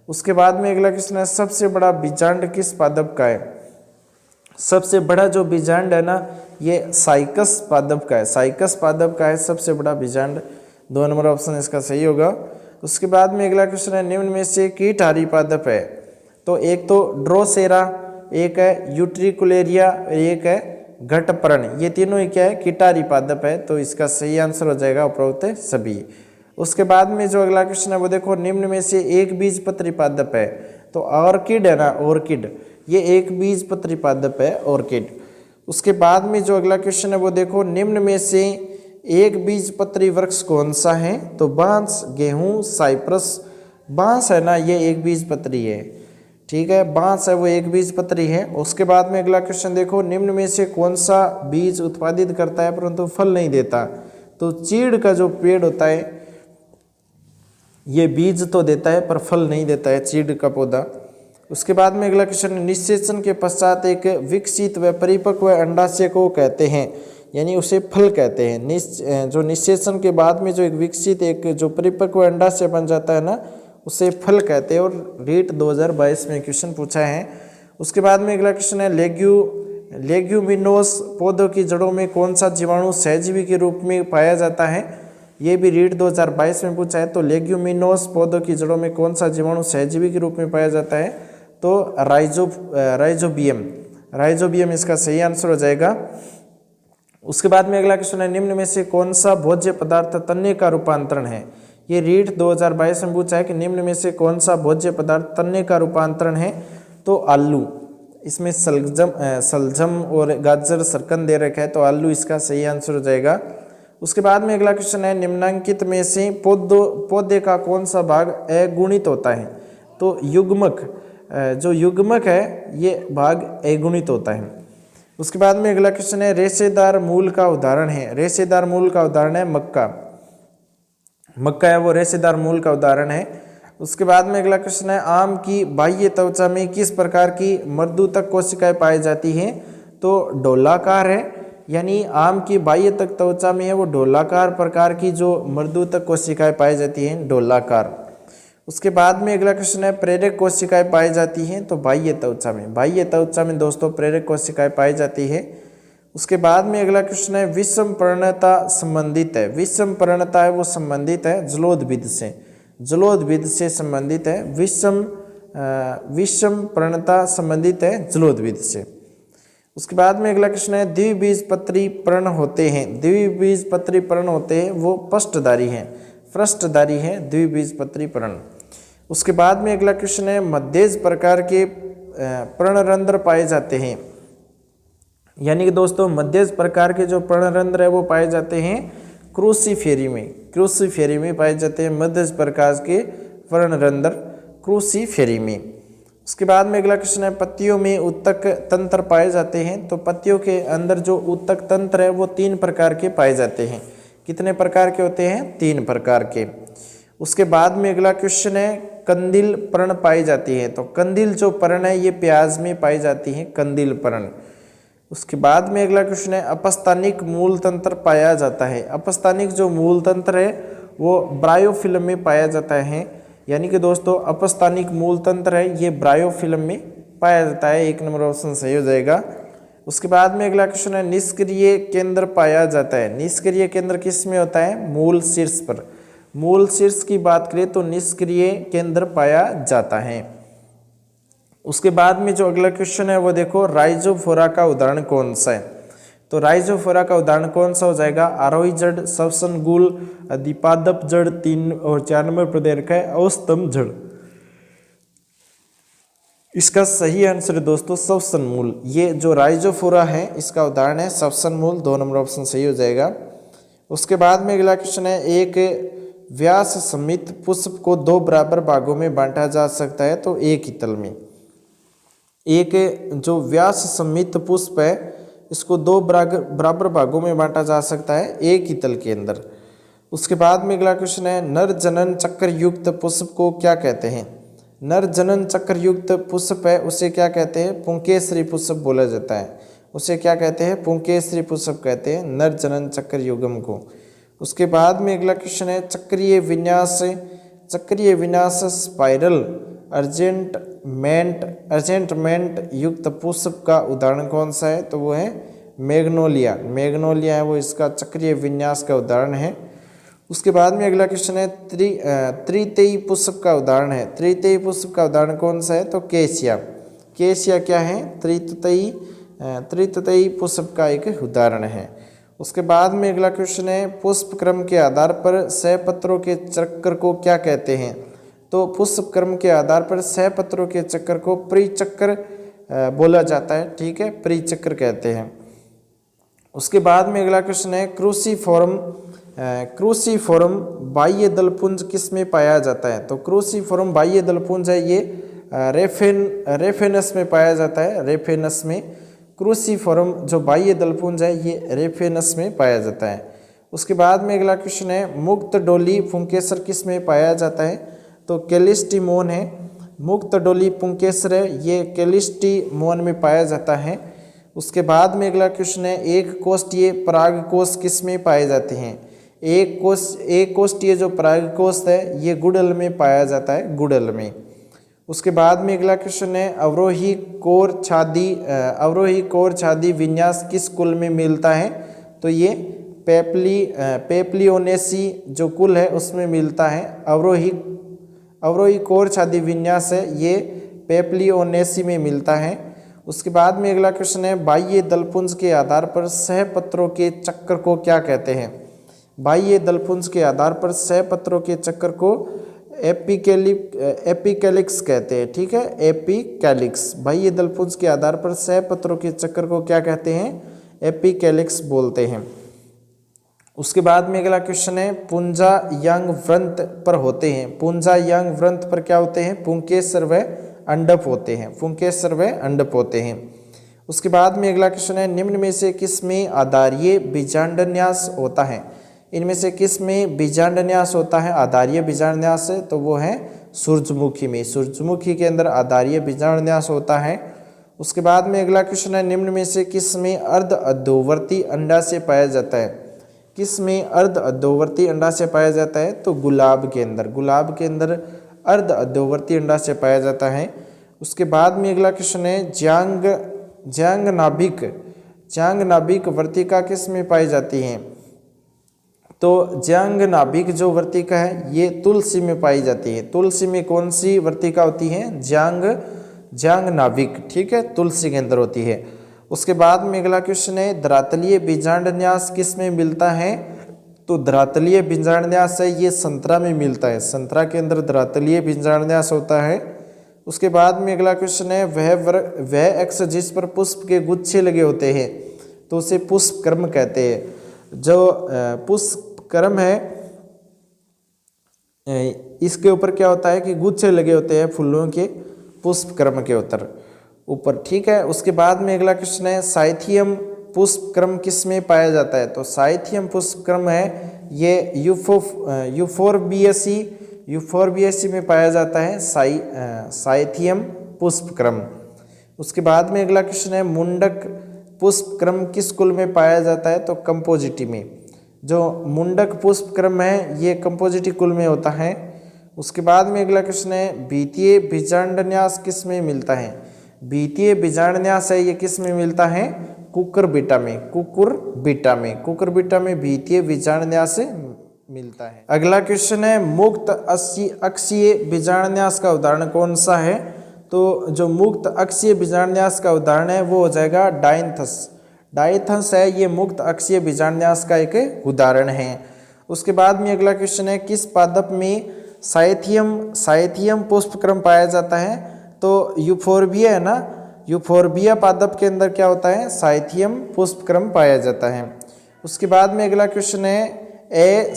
Speaker 1: उसके बाद में अगला क्वेश्चन है, सबसे बड़ा बीजांड किस पादप का है? सबसे बड़ा जो बीजांड है ना, ये साइकस पादप का है। साइकस पादप का है सबसे बड़ा बीजांड। 2 नंबर ऑप्शन इसका सही होगा। उसके बाद में अगला क्वेश्चन है, निम्न में से कीटहारी पादप है? तो एक तो ड्रोसेरा, एक है यूट्रिकुलेरिया, एक है घटपर्ण। ये तीनों ही क्या है? कीटहारी पादप है। तो इसका सही आंसर हो जाएगा उपरोक्त सभी। उसके बाद में जो अगला क्वेश्चन है वो देखो, निम्न में से एक बीजपत्री पादप है? तो ऑर्किड है ना, ऑर्किड, ये एक बीजपत्री पादप है, ऑर्किड। उसके बाद में जो अगला क्वेश्चन है वो देखो, निम्न में से एक बीजपत्री वृक्ष कौन सा है? तो बांस, गेहूं, साइप्रस। बांस है ना, ये एक बीजपत्री है। ठीक है, बांस है वो एक बीजपत्री है। उसके बाद में अगला क्वेश्चन देखो, निम्न में से कौन सा बीज उत्पादित करता है परंतु फल नहीं देता? तो चीड़ का जो पेड़ होता है ये बीज तो देता है पर फल नहीं देता है, चीड़ का पौधा। उसके बाद में अगला क्वेश्चन, निषेचन के पश्चात एक विकसित व परिपक्व अंडाशय को कहते हैं, यानी उसे फल कहते हैं। जो निषेचन के बाद में जो एक विकसित एक जो परिपक्व अंडाशय बन जाता है ना, उसे फल कहते हैं। और रीट 2022 में क्वेश्चन पूछा है। उसके बाद में अगला क्वेश्चन है, लेग्यूमिनोस पौधों की जड़ों में कौन सा जीवाणु सहजीवी के रूप में पाया जाता है? ये भी रीट 2022 में पूछा है। तो लेग्यूमिनोस पौधों की जड़ों में कौन सा जीवाणु सहजीवी के रूप में पाया जाता है? तो राइजोबियम। राइजोबियम इसका सही आंसर हो जाएगा। उसके बाद में अगला क्वेश्चन है, निम्न में से कौन सा भोज्य पदार्थ तन्य का रूपांतरण है? ये रीट 2022 में पूछा है कि निम्न में से कौन सा भोज्य पदार्थ तन्य का रूपांतरण है? तो आलू। इसमें सलजम और गाजर सरकन दे रखा है, तो आलू इसका सही आंसर हो जाएगा। उसके बाद में अगला क्वेश्चन है, निम्नांकित में से पौधे का कौन सा भाग अगुणित होता है? तो युग्मक, जो युग्मक है ये भाग अगुणित होता है। उसके बाद में अगला क्वेश्चन है, रेशेदार मूल का उदाहरण है? रेशेदार मूल का उदाहरण है मक्का। मक्का है वो रेशेदार मूल का उदाहरण है। उसके बाद में अगला क्वेश्चन है, आम की बाह्य त्वचा में किस प्रकार की मर्दूतक कोशिकाएं पाई जाती हैं? तो ढोलाकार है, यानी आम की बाह्य तक त्वचा में है वो ढोलाकार प्रकार की जो मर्दूतक कोशिकाएं पाई जाती हैं, ढोलाकार। उसके बाद में अगला क्वेश्चन है, प्रेरक कोशिकाएं पाई जाती हैं? तो बाह्य त्वचा में, बाह्य त्वचा में दोस्तों प्रेरक कोशिकाएं पाई जाती है। उसके बाद में अगला क्वेश्चन है, विषम पर्णता संबंधित है? विषम पर्णता है वो संबंधित है जलोदभिद से, जलोदभिद से संबंधित है। विषम पर्णता संबंधित है जलोदभिद से। उसके बाद में अगला क्वेश्चन है द्विबीजपत्री पर्ण होते हैं, द्विबीजपत्री पर्ण होते हैं वो पृष्ठधारी हैं, पृष्ठधारी हैं द्विबीजपत्री पर्ण। उसके बाद में अगला क्वेश्चन है मध्यज प्रकार के पर्णरंध्र पाए जाते हैं, यानी कि दोस्तों मध्यज प्रकार के जो पर्णरंध्र है वो पाए जाते हैं क्रूसीफेरी में, क्रूसीफेरी में पाए जाते हैं मध्यज प्रकार के पर्णरंध्र क्रूसीफेरी में। उसके बाद में अगला क्वेश्चन है पत्तियों में उत्तक तंत्र पाए जाते हैं, तो पत्तियों के अंदर जो उत्तक तंत्र है वो 3 प्रकार के पाए जाते हैं। कितने प्रकार के होते हैं? 3 प्रकार के। उसके बाद में अगला क्वेश्चन है कंदील पर्ण पाई जाती है, तो कंदील जो पर्ण है ये प्याज में पाई जाती है, कंदील पर्ण। उसके बाद में अगला क्वेश्चन है अपस्थानिक मूल तंत्र पाया जाता है, अपस्थानिक जो मूल तंत्र है वो ब्रायोफिल्म में पाया जाता है, यानी कि दोस्तों अपस्थानिक मूल तंत्र है ये ब्रायोफिल्म में पाया जाता है, 1 नंबर ऑप्शन सही हो जाएगा। उसके बाद में अगला क्वेश्चन है निष्क्रिय केंद्र पाया जाता है, निष्क्रिय केंद्र किस में होता है? मूल शीर्ष पर। मूल शीर्ष की बात करें तो निष्क्रिय केंद्र पाया जाता है। उसके बाद में जो अगला क्वेश्चन है वो देखो राइजोफोरा का उदाहरण कौन सा है, तो राइजोफोरा का उदाहरण कौन सा हो जाएगा? आरोही जड़, सवसनगुल, द्विपादप जड़ 3 और 4 नंबर पर दे रखा है अवस्तंभ जड़। इसका सही आंसर है दोस्तों सवसनमूल, ये जो राइजोफोरा है इसका उदाहरण है सवसनमूल, 2 नंबर ऑप्शन सही हो जाएगा। उसके बाद में अगला क्वेश्चन है एक व्यास समित पुष्प को 2 बराबर भागों में बांटा जा सकता है, तो एक ही तल में। एक जो व्यास समित पुष्प है इसको 2 बराबर भागों में बांटा जा सकता है एक ही तल के अंदर। उसके बाद में अगला क्वेश्चन है नर जनन चक्र युक्त पुष्प को क्या कहते हैं? नर जनन चक्र युक्त पुष्प है उसे क्या कहते हैं? पुंकेसरी पुष्प बोला जाता है, उसे क्या कहते हैं? पुंकेसरी पुष्प कहते हैं नर जनन चक्र युगम को। उसके बाद में अगला क्वेश्चन है चक्रीय विन्यास स्पाइरल अर्जेंटमेंट युक्त पुष्प का उदाहरण कौन सा है? तो वो है मैग्नोलिया, मैग्नोलिया है वो इसका चक्रीय विन्यास का उदाहरण है। उसके बाद में अगला क्वेश्चन है त्रितेयी पुष्प का उदाहरण है, त्रितेयी पुष्प का उदाहरण कौन सा है? तो केसिया, केसिया क्या है? त्रितेयी पुष्प का एक उदाहरण है। उसके बाद में अगला क्वेश्चन है पुष्प क्रम के आधार पर सहपत्रों के चक्र को क्या कहते हैं? तो पुष्प क्रम के आधार पर सहपत्रों के चक्र को परिचक्र बोला जाता है, ठीक है, परिचक्र कहते हैं। उसके बाद में अगला क्वेश्चन है क्रूसीफोरम बाह्य दलपुंज किस में पाया जाता है? तो क्रूसीफोरम बाह्य दलपुंज है ये रेफेनस में पाया जाता है, रेफेनस में। क्रूसीफोरम जो बाह्य दलपुंज है ये रेफेनस में पाया जाता है। उसके बाद में अगला क्वेश्चन है मुक्त डोली पुंकेसर किस में पाया जाता है? तो कैलिस्टीमोन है, मुक्त डोली पुंकेसर है ये कैलिस्टीमोन में पाया जाता है। उसके बाद में अगला क्वेश्चन है एक कोष्ठीय परागकोश किस में पाए जाते हैं? एक कोष्ठीय जो परागकोश है ये गुड़ल में पाया जाता है, गुड़ल में। उसके बाद में अगला क्वेश्चन है अवरोही कोर छादी विन्यास किस कुल में मिलता है? तो ये पेप्लियोनेसी जो कुल है उसमें मिलता है। अवरोही कोर छादी विन्यास है ये पेप्लियोनेसी में मिलता है। उसके बाद में अगला क्वेश्चन है बाह्य दलपुंज के आधार पर सहपत्रों के चक्र को क्या कहते हैं? बाह्य दलपुंज के आधार पर सहपत्रों के चक्र को एपिकैलिक्स कहते हैं, ठीक है, एपिकैलिक्स। बाह्य दलपुंज के आधार पर सहपत्रों के चक्र को क्या कहते हैं? एपिकैलिक्स बोलते हैं। उसके बाद में अगला क्वेश्चन है पुंजा यांग व्रंत पर होते हैं, पुंजा यांग व्रंत पर क्या होते हैं? पुंकेसर व अंडप होते हैं, पुंकेसर व अंडप होते हैं। उसके बाद में अगला क्वेश्चन है निम्न में से किस में आधार्य बीजांडन्यास होता है? इनमें से किस में बीजांडन्यास होता है? आधार्य बीजांडन्यास है तो वो है सूरजमुखी में, सूरजमुखी के अंदर आधार्य बीजांडन्यास होता है। उसके बाद में अगला क्वेश्चन है निम्न में से किस में अर्ध अधोवर्ती अंडाशय पाया जाता है? किस में अर्ध अधोवर्ती अंडाशय पाया जाता है? तो गुलाब के अंदर, गुलाब के अंदर अर्ध अधोवर्ती अंडाशय पाया जाता है। उसके बाद में अगला क्वेश्चन है ज्यांग नाभिक वर्तिका किस में पाई जाती है? तो ज्यांग नाभिक जो वर्तिका है ये तुलसी में पाई जाती है। तुलसी में कौन सी वर्तिका होती है? ज्यांग नाभिक, ठीक है, तुलसी के अंदर होती है। उसके बाद में अगला क्वेश्चन है धरातलीय बीजांडन्यास किस में मिलता है? तो धरातलीय बीजांडन्यास है ये संतरा में मिलता है, संतरा के अंदर धरातलीय बीजांडन्यास होता है। उसके बाद में अगला क्वेश्चन है वह अक्ष जिस पर पुष्प के गुच्छे लगे होते हैं तो उसे पुष्प क्रम कहते हैं। जो पुष्प क्रम है इसके ऊपर क्या होता है कि गुच्छे लगे होते हैं फूलों के पुष्प क्रम के ऊपर, ठीक है। उसके बाद में अगला क्वेश्चन है साइथियम पुष्प क्रम किस में पाया जाता है? तो साइथियम पुष्प क्रम है ये यूफोर्बिएसी में पाया जाता है साइथियम पुष्प क्रम। उसके बाद में अगला क्वेश्चन है मुंडक पुष्प क्रम किस कुल में पाया जाता है? तो कंपोजिटी में। जो मुंडक पुष्प क्रम है ये कंपोजिटी कुल में होता है। उसके बाद में अगला क्वेश्चन है बीतीय बीजांडन्यास किस में मिलता है? बीतीय बीजांडन्यास है ये किस में मिलता है? कुकुरबिटा में बीतीय बीजांडन्यास मिलता है। अगला क्वेश्चन है मुक्त अक्षीय बीजांडन्यास का उदाहरण कौन सा है? तो जो मुक्त अक्षीय बीजांडन्यास का उदाहरण है वो हो जाएगा डायथस है ये मुक्त अक्षीय बीजांडन्यास का एक उदाहरण है। उसके बाद में अगला क्वेश्चन है किस पादप में साइथियम पुष्प क्रम पाया जाता है? तो यूफोर्बिया है ना, यूफोर्बिया पादप के अंदर क्या होता है? साइथियम पुष्प क्रम पाया जाता है। उसके बाद में अगला क्वेश्चन है ए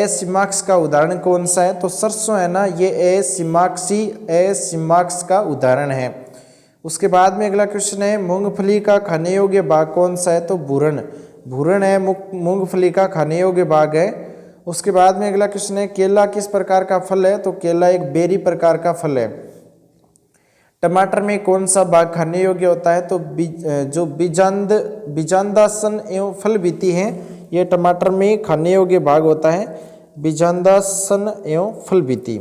Speaker 1: सिमाक्स का उदाहरण कौन सा है? तो सरसों है ना, ये ए सिमाक्स का उदाहरण है। उसके बाद में अगला क्वेश्चन है मूंगफली का खाने योग्य भाग कौन सा है? तो भूरण है मूंगफली का खाने योग्य भाग है। उसके बाद में अगला क्वेश्चन है केला किस प्रकार का फल है? तो केला एक बेरी प्रकार का फल है। टमाटर में कौन सा भाग खाने योग्य होता है? तो जो बीजांडासन एवं फल बीती है ये टमाटर में खाने योग्य भाग होता है, बीजांडासन एवं फल बीती।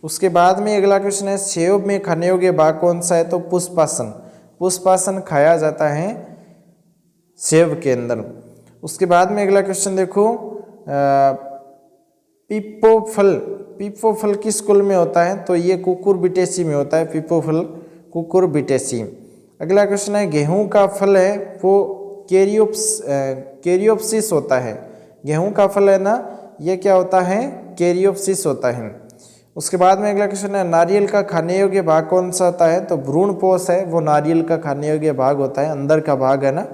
Speaker 1: उसके बाद में अगला क्वेश्चन है सेब में खाने योग्य भाग कौन सा है? तो पुष्पासन खाया जाता है सेब के अंदर। उसके बाद में अगला क्वेश्चन देखो पिप्पोफल किस कुल में होता है? तो ये कुकुरबिटेसी में होता है, पिप्पोफल कुकुरबिटेसी। अगला क्वेश्चन है गेहूं का फल है वो कैरियोप्सिस होता है। गेहूं का फल है ना ये क्या होता है? कैरियोप्सिस होता है। उसके बाद में अगला क्वेश्चन है नारियल का खाने योग्य भाग कौन सा होता है? तो भ्रूणपोष है वो नारियल का खाने योग्य भाग होता है, अंदर का भाग है ना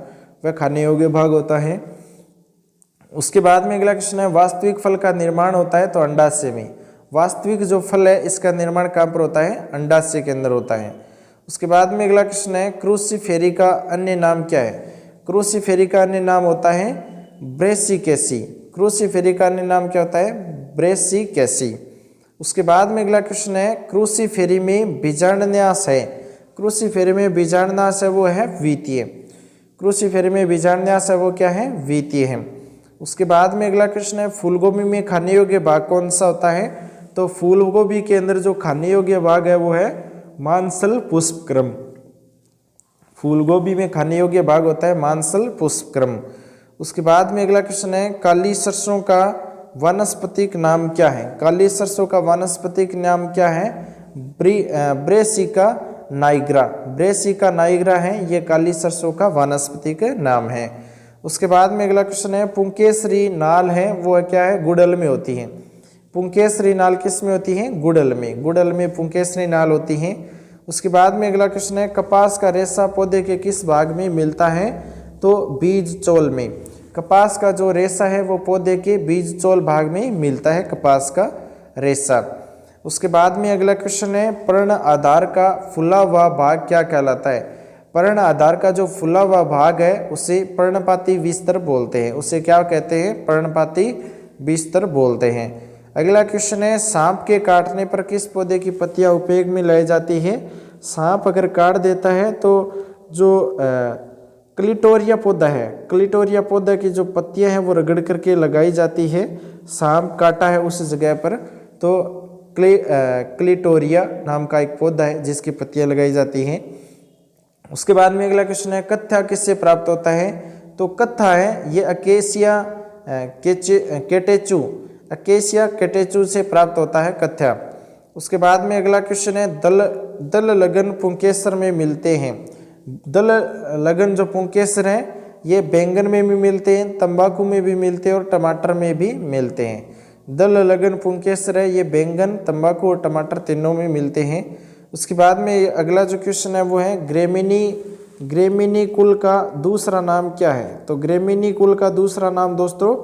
Speaker 1: वह खाने योग्य भाग होता है। उसके बाद में अगला क्वेश्चन है वास्तविक फल का निर्माण होता है? तो अंडाशय में। वास्तविक जो फल है इसका निर्माण कहाँ पर होता है? अंडाशय के अंदर होता है। उसके बाद में अगला क्वेश्चन है क्रूसिफेरी का अन्य नाम क्या है? क्रूसिफेरी का अन्य नाम होता है ब्रेसिकेसी। क्रूसिफेरी का अन्य नाम क्या होता है? ब्रेसिकेसी। उसके बाद में अगला क्वेश्चन है क्रूसिफेरी में बीजांडन्यास है, क्रूसिफेरी में बीजांडन्यास है वो है द्वितीय। क्रूसिफेरी में बीजांडन्यास है वो क्या है? द्वितीय है। उसके बाद में अगला क्वेश्चन है फूलगोभी में खाने योग्य भाग कौन सा होता है? तो फूलगोभी के अंदर जो खाने योग्य भाग है वो है मांसल पुष्प क्रम। फूलगोभी में खाने योग्य भाग होता है मांसल पुष्प क्रम। उसके बाद में अगला क्वेश्चन है काली सरसों का वानस्पतिक नाम क्या है? काली सरसों का वानस्पतिक नाम क्या है? ब्रेसिका नाइग्रा है ये काली सरसों का वानस्पतिक नाम है। उसके बाद में अगला क्वेश्चन है पुंकेसरी नाल है वो क्या है? गुड़ल में होती है। पुंकेसरी नाल किस में होती है? गुड़ल में पुंकेसरी नाल होती है। उसके बाद में अगला क्वेश्चन है कपास का रेशा पौधे के किस भाग में मिलता है? तो बीज चोल में। कपास का जो रेशा है वो पौधे के बीज चोल भाग में मिलता है कपास का रेशा। उसके बाद में अगला क्वेश्चन है पर्ण आधार का फूला हुआ भाग क्या कहलाता है? पर्ण आधार का जो फूला हुआ भाग है उसे पर्णपाती विस्तर बोलते हैं। उसे क्या कहते हैं? पर्णपाती विस्तर बोलते हैं। अगला क्वेश्चन है सांप के काटने पर किस पौधे की पत्तियां उपयोग में लाई जाती है? सांप अगर काट देता है तो जो क्लिटोरिया पौधा है, क्लिटोरिया पौधा की जो पत्तियां हैं वो रगड़ करके लगाई जाती है। सांप काटा है उस जगह पर तो क्लिटोरिया नाम का एक पौधा है जिसकी पत्तियां लगाई जाती हैं। उसके बाद में अगला क्वेश्चन है कत्था किससे प्राप्त होता है? तो कत्था है ये अकेसिया केटेचू से प्राप्त होता है कत्था। उसके बाद में अगला क्वेश्चन है दल लगन पुंकेसर में मिलते हैं। दल लगन जो पुंकेसर हैं ये बैंगन में भी मिलते हैं, तंबाकू में भी मिलते हैं और टमाटर में भी मिलते हैं। दल लगन पुंकेसर है ये बैंगन, तंबाकू और टमाटर तीनों में मिलते हैं। उसके बाद में अगला जो क्वेश्चन है वो है ग्रेमिनी कुल का दूसरा नाम क्या है। तो ग्रेमिनी कुल का दूसरा नाम दोस्तों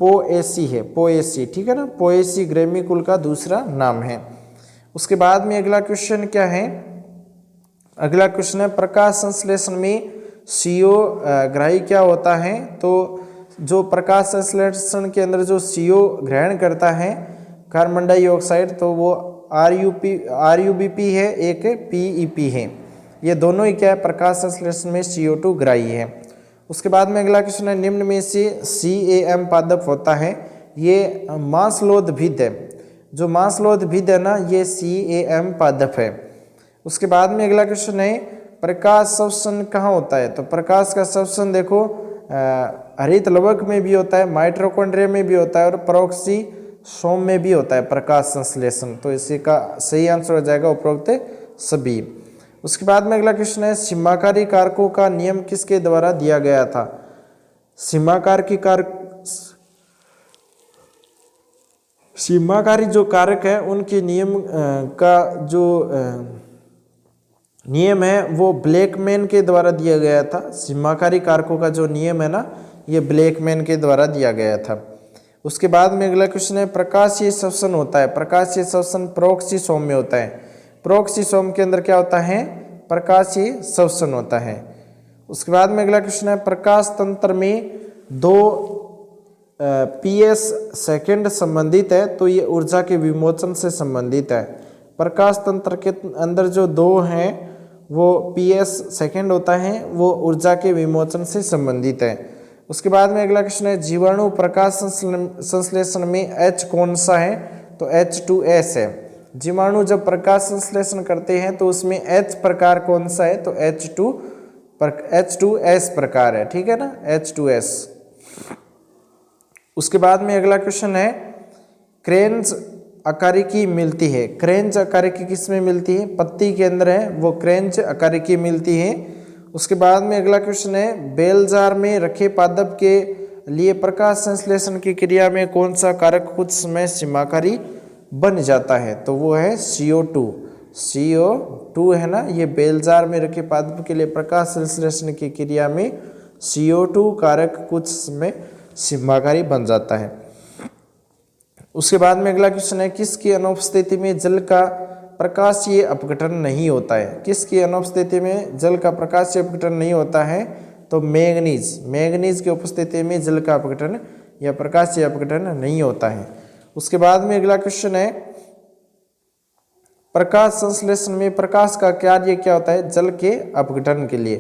Speaker 1: पोएसी है, पोएसी, ठीक है ना, पोएसी ग्रेमी कुल का दूसरा नाम है। उसके बाद में अगला क्वेश्चन क्या है, अगला क्वेश्चन है प्रकाश संश्लेषण में CO ग्राही क्या होता है। तो जो प्रकाश संश्लेषण के अंदर जो CO ग्रहण करता है कार्बन डाइऑक्साइड, तो वो RUBP है, एक PEP है। ये दोनों ही क्या है, प्रकाश संश्लेषण में CO2 ग्राही है। उसके बाद में अगला क्वेश्चन है निम्न में से CAM पादप होता है। ये मांसलोदभिद है, जो मांसलोदभिद है ना ये CAM पादप है। उसके बाद में अगला क्वेश्चन है प्रकाश श्वसन कहाँ होता है। तो प्रकाश का श्वसन देखो हरित लवक में भी होता है, माइटोकॉन्ड्रिया में भी होता है और पेरोक्सीसोम में भी होता है प्रकाश संश्लेषण। तो इसी का सही आंसर हो जाएगा उपरोक्त सभी। उसके बाद में अगला क्वेश्चन है सीमाकारी कारकों का नियम किसके द्वारा दिया गया था। सीमाकारी जो कारक है उनके नियम का जो नियम है वो ब्लैकमैन के द्वारा दिया गया था। सीमाकारी कारकों का जो नियम है ना ये ब्लैकमैन के द्वारा दिया गया था। उसके बाद में अगला क्वेश्चन है प्रकाशीय श्वसन होता है। प्रकाशीय श्वसन पेरोक्सीसोम में होता है। पेरोक्सीसोम के अंदर क्या होता है, प्रकाशीय श्वसन होता है। उसके बाद में अगला क्वेश्चन है प्रकाश तंत्र में 2 PS सेकंड संबंधित है। तो ये ऊर्जा के विमोचन से संबंधित है। प्रकाश तंत्र के अंदर जो 2 हैं वो PS सेकंड होता है, वो ऊर्जा के विमोचन से संबंधित है। उसके बाद में अगला क्वेश्चन है जीवाणु प्रकाश संश्लेषण में H कौन सा है। तो H2S है। जीवाणु जब प्रकाश संश्लेषण करते हैं तो उसमें H प्रकार कौन सा है। तो H2S प्रकार है, ठीक है ना, H2S। उसके बाद में अगला क्वेश्चन है क्रेन्ज अकारिकी मिलती है। क्रेन्ज अकारिकी किस में मिलती है, पत्ती के अंदर है, वो क्रेन्ज अकारिकी मिलती है। उसके बाद में अगला क्वेश्चन है बेल जार में रखे पादप के लिए प्रकाश संश्लेषण की क्रिया में कौन सा कारक कुछ समय सीमाकारी बन जाता है। तो वो है CO2 है ना। ये बेल जार में रखे पादप के लिए प्रकाश संश्लेषण की क्रिया में CO2 कारक कुछ समय सीमाकारी बन जाता है। उसके बाद में अगला क्वेश्चन है किसकी अनुपस्थिति में जल का प्रकाशीय अपघटन नहीं होता है। किसकी अनुपस्थिति में जल का प्रकाशीय अपघटन नहीं होता है। तो मैंगनीज की उपस्थिति में जल का अपघटन या प्रकाशीय अपघटन नहीं होता है। उसके बाद में अगला क्वेश्चन है प्रकाश संश्लेषण में प्रकाश का कार्य क्या होता है, जल के अपघटन के लिए।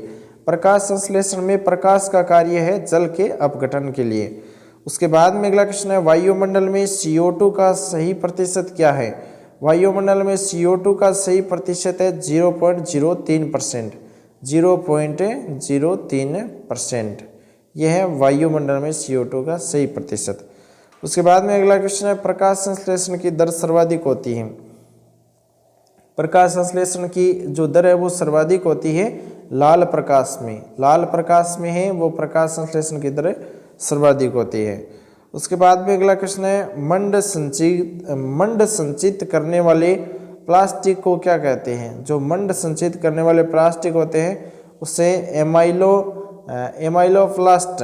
Speaker 1: प्रकाश संश्लेषण में प्रकाश का कार्य है जल के अपघटन के लिए। उसके बाद में अगला क्वेश्चन है वायुमंडल में CO2 का सही प्रतिशत क्या है। वायुमंडल में CO2 का सही प्रतिशत है 0.03%। 0.03% यह है वायुमंडल में CO2 का सही प्रतिशत। उसके बाद में अगला क्वेश्चन है प्रकाश संश्लेषण की दर सर्वाधिक होती है। प्रकाश संश्लेषण की जो दर है वो सर्वाधिक होती है लाल प्रकाश में। लाल प्रकाश में है वो प्रकाश संश्लेषण की दर सर्वाधिक होती है। उसके बाद में अगला क्वेश्चन है मंड संचित करने वाले प्लास्टिक को क्या कहते हैं। जो मंड संचित करने वाले प्लास्टिक होते हैं उसे एमाइलोप्लास्ट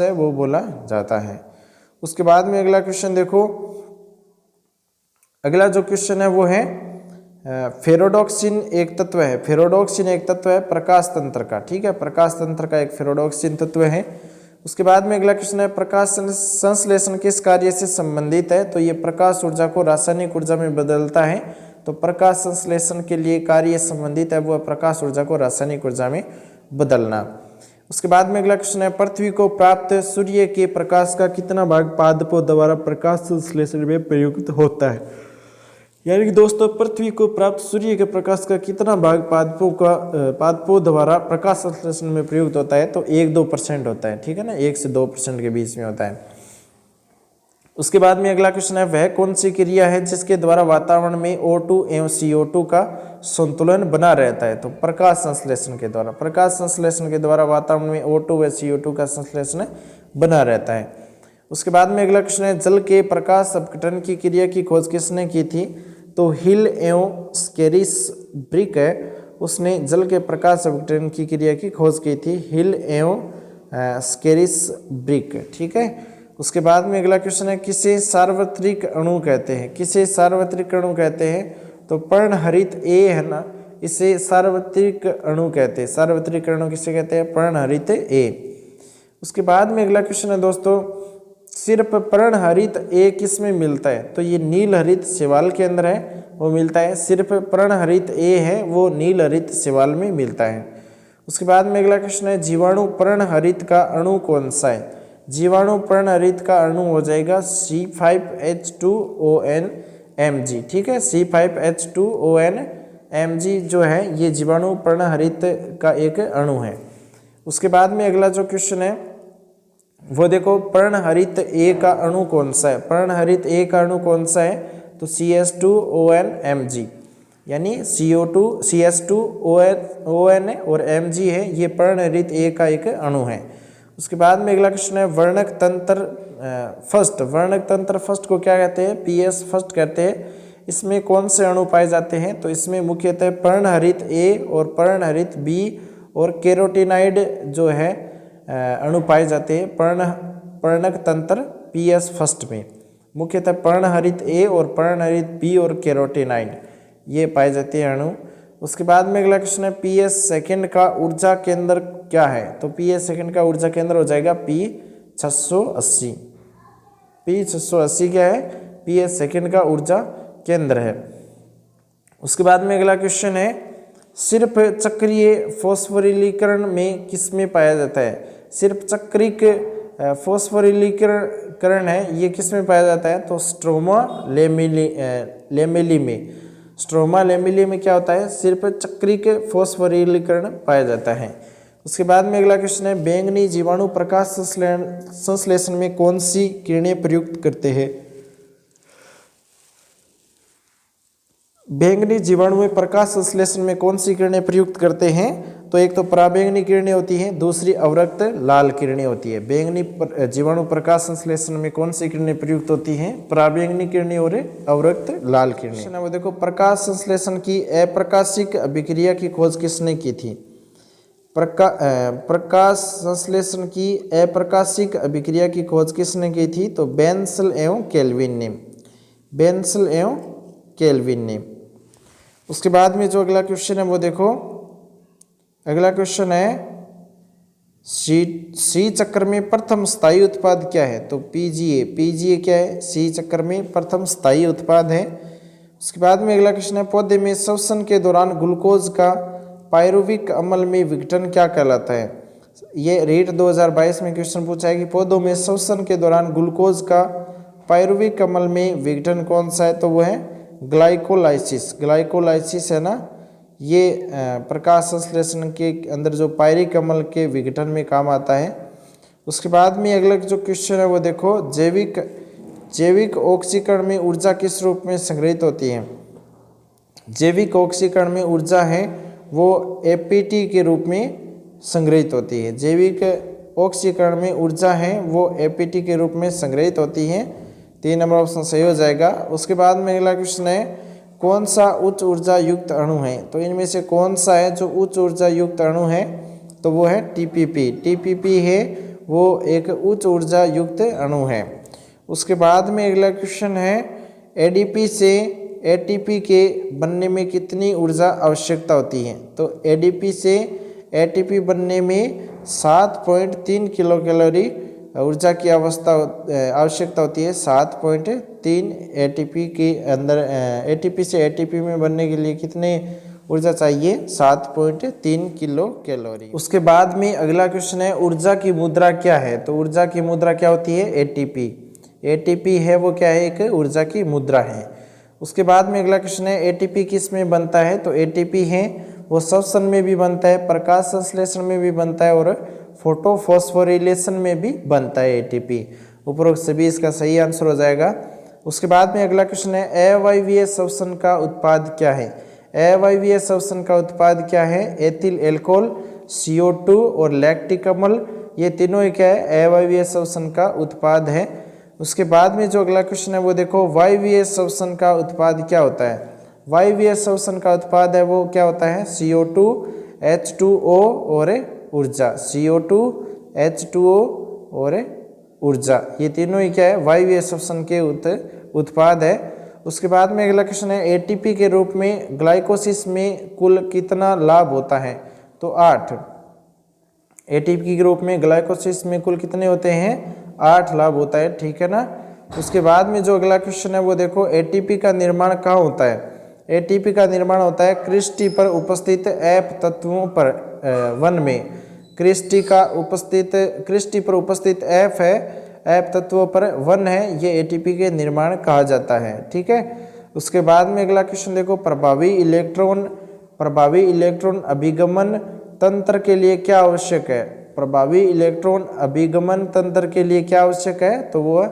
Speaker 1: है वो बोला जाता है। उसके बाद में अगला क्वेश्चन देखो, अगला जो क्वेश्चन है वो है फेरोडॉक्सिन एक तत्व है। फेरोडॉक्सिन एक तत्व है प्रकाश तंत्र का, ठीक है, प्रकाश तंत्र का एक फेरोडॉक्सिन तत्व है। उसके बाद में अगला क्वेश्चन है प्रकाश संश्लेषण किस कार्य से संबंधित है। तो ये प्रकाश ऊर्जा को रासायनिक ऊर्जा में बदलता है। तो प्रकाश संश्लेषण के लिए कार्य संबंधित है वो प्रकाश ऊर्जा को रासायनिक ऊर्जा में बदलना। उसके बाद में अगला क्वेश्चन है पृथ्वी को प्राप्त सूर्य के प्रकाश का कितना भाग पादपों द्वारा प्रकाश संश्लेषण में प्रयुक्त होता है। यानी कि दोस्तों पृथ्वी को प्राप्त सूर्य के प्रकाश का कितना भाग पादपों द्वारा प्रकाश संश्लेषण में प्रयुक्त होता है। तो 1-2% होता है, ठीक है ना, 1 से 2% के बीच में होता है। उसके बाद में अगला क्वेश्चन है, वह कौन सी क्रिया है जिसके द्वारा वातावरण में O2 एवं CO2 का संतुलन बना रहता है? तो प्रकाश संश्लेषण के द्वारा। प्रकाश संश्लेषण के द्वारा वातावरण में O2 व CO2 का संश्लेषण बना रहता है। उसके बाद में अगला क्वेश्चन है, जल के प्रकाश अपघटन की क्रिया की खोज किसने की थी? तो हिल एवं स्केरिस ब्रिक है, उसने जल के प्रकाश अपघटन की क्रिया की खोज की थी, हिल एवं स्केरिस ब्रिक। ठीक है। उसके बाद में अगला क्वेश्चन है, किसे सार्वत्रिक अणु कहते हैं? किसे सार्वत्रिक अणु कहते हैं? तो पर्णहरित ए है ना, इसे सार्वत्रिक अणु कहते हैं। सार्वत्रिक अणु किसे कहते हैं? पर्णहरित ए। उसके बाद में अगला क्वेश्चन है दोस्तों, सिर्फ पर्णहरित ए किस में मिलता है? तो ये नील हरित शैवाल के अंदर है, वो मिलता है। सिर्फ पर्णहरित ए है, वो नील हरित शैवाल में मिलता है। उसके बाद में अगला क्वेश्चन है, जीवाणु पर्णहरित का अणु कौन सा है? जीवाणु पर्णहरित का अणु हो जाएगा C5H2ON-Mg। ठीक है, C5H2ON-Mg जो है ये जीवाणु पर्णहरित का एक अणु है। उसके बाद में अगला जो क्वेश्चन है वो देखो, पर्णहरित ए का अणु कौन सा है? पर्णहरित ए का अणु कौन सा है? तो CH2ON-Mg, यानी CO2 CH2ON और Mg है, ये पर्णहरित ए का एक अणु है। उसके बाद में अगला क्वेश्चन है, वर्णक तंत्र फर्स्ट। वर्णक तंत्र फर्स्ट को क्या कहते हैं? PS फर्स्ट कहते हैं। इसमें कौन से अणु पाए जाते हैं? तो इसमें मुख्यतः पर्णहरित ए और पर्णहरित बी और कैरोटीनाइड जो है अणु पाए जाते हैं पर्णक तंत्र PS फर्स्ट में। मुख्यतः पर्णहरित ए और पर्णहरित बी और कैरोटीनाइड ये पाए जाते हैं अणु। उसके बाद में अगला क्वेश्चन है, PS सेकंड का ऊर्जा केंद्र क्या है? तो PS सेकंड का ऊर्जा केंद्र हो जाएगा P680। P680 क्या है? PS सेकंड का ऊर्जा केंद्र है। उसके बाद में अगला क्वेश्चन है, सिर्फ चक्रीय फॉस्फोरिलीकरण में किस में पाया जाता है? सिर्फ चक्रिक फॉस्फोरिलीकरण है, ये किस में पाया जाता है? तो स्ट्रोमा लेमेली में। स्ट्रोमा लेमेली में क्या होता है? सिर्फ चक्रिक फॉस्फोरिलीकरण पाया जाता है। उसके बाद में अगला क्वेश्चन है, बैंगनी जीवाणु प्रकाश संश्लेषण में कौन सी किरणें प्रयुक्त करते हैं? बैंगनी जीवाणु में प्रकाश संश्लेषण में कौन सी किरणें प्रयुक्त करते हैं? तो एक तो पराबैंगनी किरणें होती हैं, दूसरी अवरक्त लाल किरणें होती है। बैंगनी जीवाणु प्रकाश संश्लेषण में कौन सी किरणें प्रयुक्त होती हैं? पराबैंगनी किरणें और अवरक्त लाल किरणें। वो देखो, प्रकाश संश्लेषण की अप्रकाशिक अभिक्रिया की खोज किसने की थी? प्रकाश संश्लेषण की अप्रकाशिक अभिक्रिया की खोज किसने की थी? तो बेंसल एवं केल्विन ने। बेंसल एवं केल्विन ने। उसके बाद में जो अगला क्वेश्चन है वो देखो, अगला क्वेश्चन है, सी चक्र में प्रथम स्थायी उत्पाद क्या है? तो PGA। PGA क्या है? सी चक्र में प्रथम स्थायी उत्पाद है। उसके बाद में अगला क्वेश्चन है, पौधे में श्वसन के दौरान ग्लूकोज का पायरुविक अम्ल में विघटन क्या कहलाता है? ये रीट 2022 में क्वेश्चन पूछा है कि पौधों में श्वसन के दौरान ग्लूकोज का पायरुविक अम्ल में विघटन कौन सा है? तो वो है ग्लाइकोलाइसिस। ग्लाइकोलाइसिस है ना, ये प्रकाश संश्लेषण के अंदर जो पायरिक अम्ल के विघटन में काम आता है। उसके बाद में अगला जो क्वेश्चन है वो देखो, जैविक ऑक्सीकरण में ऊर्जा किस रूप में संग्रहित होती है? जैविक ऑक्सीकरण में ऊर्जा है वो APT के रूप में संग्रहित होती है। जैविक ऑक्सीकरण में ऊर्जा है वो APT के रूप में संग्रहित होती है। 3 नंबर ऑप्शन सही हो जाएगा। उसके बाद में अगला क्वेश्चन है, कौन सा उच्च ऊर्जा युक्त अणु है? तो इनमें से कौन सा है जो उच्च ऊर्जा युक्त अणु है? तो वो है TPP। TPP है वो एक उच्च ऊर्जा युक्त अणु है। उसके बाद में अगला क्वेश्चन है, ADP से ATP के बनने में कितनी ऊर्जा आवश्यकता होती है? तो ADP से ATP बनने में 7.3 किलो कैलोरी ऊर्जा की आवश्यकता होती है। 7.3 ATP के अंदर ATP से ATP में बनने के लिए कितने ऊर्जा चाहिए? 7.3 किलो कैलोरी। उसके बाद में अगला क्वेश्चन है, ऊर्जा की मुद्रा क्या है? तो ऊर्जा की मुद्रा क्या होती है? ATP। ATP है वो क्या है? एक ऊर्जा की मुद्रा है। उसके बाद में अगला क्वेश्चन है, ATP किस में बनता है? तो ATP है वो श्वसन में भी बनता है, प्रकाश संश्लेषण में भी बनता है और फोटोफॉस्फोरिलेशन में भी बनता है ATP। उपरोक्त सभी इसका सही आंसर हो जाएगा। उसके बाद में अगला क्वेश्चन है अवायवीय श्वसन का उत्पाद क्या है। अवायवीय श्वसन का उत्पाद क्या है। एथिल एल्कोहल, CO2 और लैक्टिक अम्ल, ये तीनों ही क्या है, अवायवीय श्वसन का उत्पाद है। उसके बाद में जो अगला क्वेश्चन है वो देखो, वायवीय श्वसन का उत्पाद क्या होता है। वायवीय श्वसन का उत्पाद है वो क्या होता है, CO2, H2O और ऊर्जा। CO2, H2O और ऊर्जा, ये तीनों ही क्या है, वायवीय श्वसन के उत्पाद है। उसके बाद में अगला क्वेश्चन है ATP के रूप में ग्लाइकोसिस में कुल कितना लाभ होता है। तो 8। ATP के रूप में ग्लाइकोसिस में कुल कितने होते हैं, 8 लाभ होता है, ठीक है ना। उसके बाद में जो अगला क्वेश्चन है वो देखो, ATP का निर्माण कहाँ होता है। ATP का निर्माण होता है क्रिस्टी पर उपस्थित ऐप तत्वों पर वन में। क्रिस्टी पर उपस्थित ऐप है, ऐप तत्वों पर वन है, ये ATP के निर्माण कहा जाता है, ठीक है। उसके बाद में अगला क्वेश्चन देखो, प्रभावी इलेक्ट्रॉन अभिगमन तंत्र के लिए क्या आवश्यक है। प्रभावी इलेक्ट्रॉन अभिगमन तंत्र के लिए क्या आवश्यक है, तो वो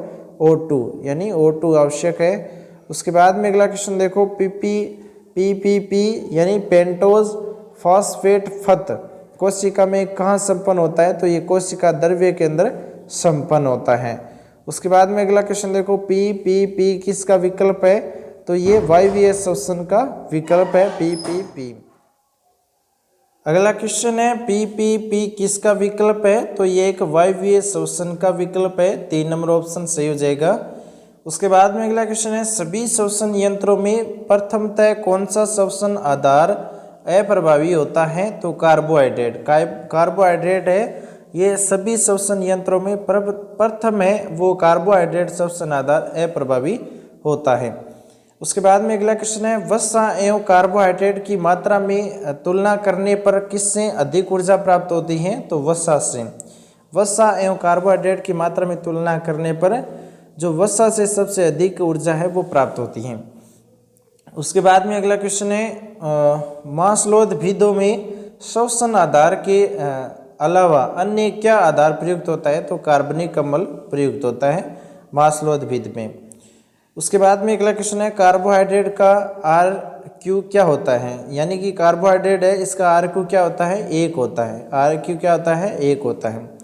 Speaker 1: O2 यानी O2 आवश्यक है। उसके बाद में अगला क्वेश्चन देखो, PPP यानी पेंटोज फॉस्फेट फत कोशिका में कहाँ संपन्न होता है। तो ये कोशिका द्रव्य के अंदर संपन्न होता है। उसके बाद में अगला क्वेश्चन देखो, PPP किसका विकल्प है। तो ये वायवीय श्वसन का विकल्प है, PPP। अगला क्वेश्चन है PPP किसका विकल्प है। तो ये एक वायवीय श्वसन का विकल्प है, 3 नंबर ऑप्शन सही हो जाएगा। उसके बाद में अगला क्वेश्चन है, सभी श्वसन यंत्रों में प्रथमतः कौन सा श्वसन आधार अप्रभावी होता है। तो कार्बोहाइड्रेट है, ये सभी श्वसन यंत्रों में प्रथम है वो कार्बोहाइड्रेट श्वसन आधार अप्रभावी होता है। उसके बाद में अगला क्वेश्चन है, वसा एवं कार्बोहाइड्रेट की मात्रा में तुलना करने पर किससे अधिक ऊर्जा प्राप्त होती है। तो वसा से। वसा एवं कार्बोहाइड्रेट की मात्रा में तुलना करने पर जो वसा से सबसे अधिक ऊर्जा है वो प्राप्त होती है। उसके बाद में अगला क्वेश्चन है, मास्लोदभिदों में श्वसन आधार के अलावा अन्य क्या आधार प्रयुक्त होता है। तो कार्बनिक अम्ल प्रयुक्त होता है मास्लोदभिद में। उसके बाद में अगला क्वेश्चन है, कार्बोहाइड्रेट का RQ क्या होता है। यानी कि कार्बोहाइड्रेट है, इसका RQ क्या होता है, 1 होता है। RQ क्या होता है, 1 होता है।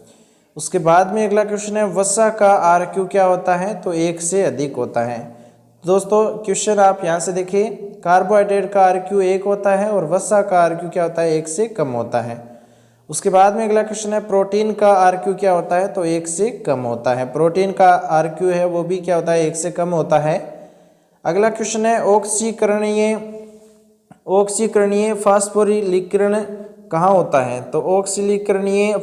Speaker 1: उसके बाद में अगला क्वेश्चन है, वसा का RQ क्या होता है। तो 1 से अधिक होता है। दोस्तों क्वेश्चन आप यहाँ से देखिए, कार्बोहाइड्रेट का RQ 1 होता है और वसा का RQ क्या होता है, 1 से कम होता है। उसके बाद में अगला क्वेश्चन है, प्रोटीन का RQ क्या होता है। तो 1 से कम होता है। प्रोटीन का RQ है वो भी क्या होता है, 1 से कम होता है। अगला क्वेश्चन है, ऑक्सीकरणीय फास्फोरिलीकरण कहाँ होता है। तो ऑक्सीकरणीय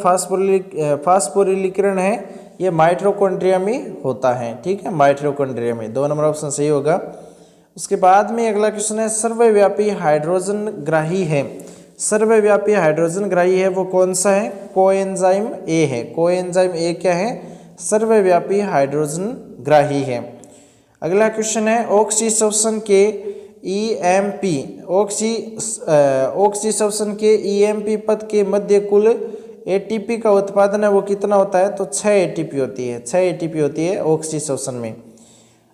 Speaker 1: फास्फोरिलीकरण है ये माइटोकॉन्ड्रिया में होता है, ठीक है, माइटोकॉन्ड्रिया में। 2 नंबर ऑप्शन सही होगा। उसके बाद में अगला क्वेश्चन है, सर्वव्यापी हाइड्रोजन ग्राही है। सर्वव्यापी हाइड्रोजन ग्राही है वो कौन सा है, कोएंजाइम A है। कोएंजाइम A क्या है, सर्वव्यापी हाइड्रोजन ग्राही है। अगला क्वेश्चन है, ऑक्सीश्वसन के EMP पद के मध्य कुल ATP का उत्पादन है वो कितना होता है। तो 6 ATP होती है, 6 ATP होती है ऑक्सीश्वसन में।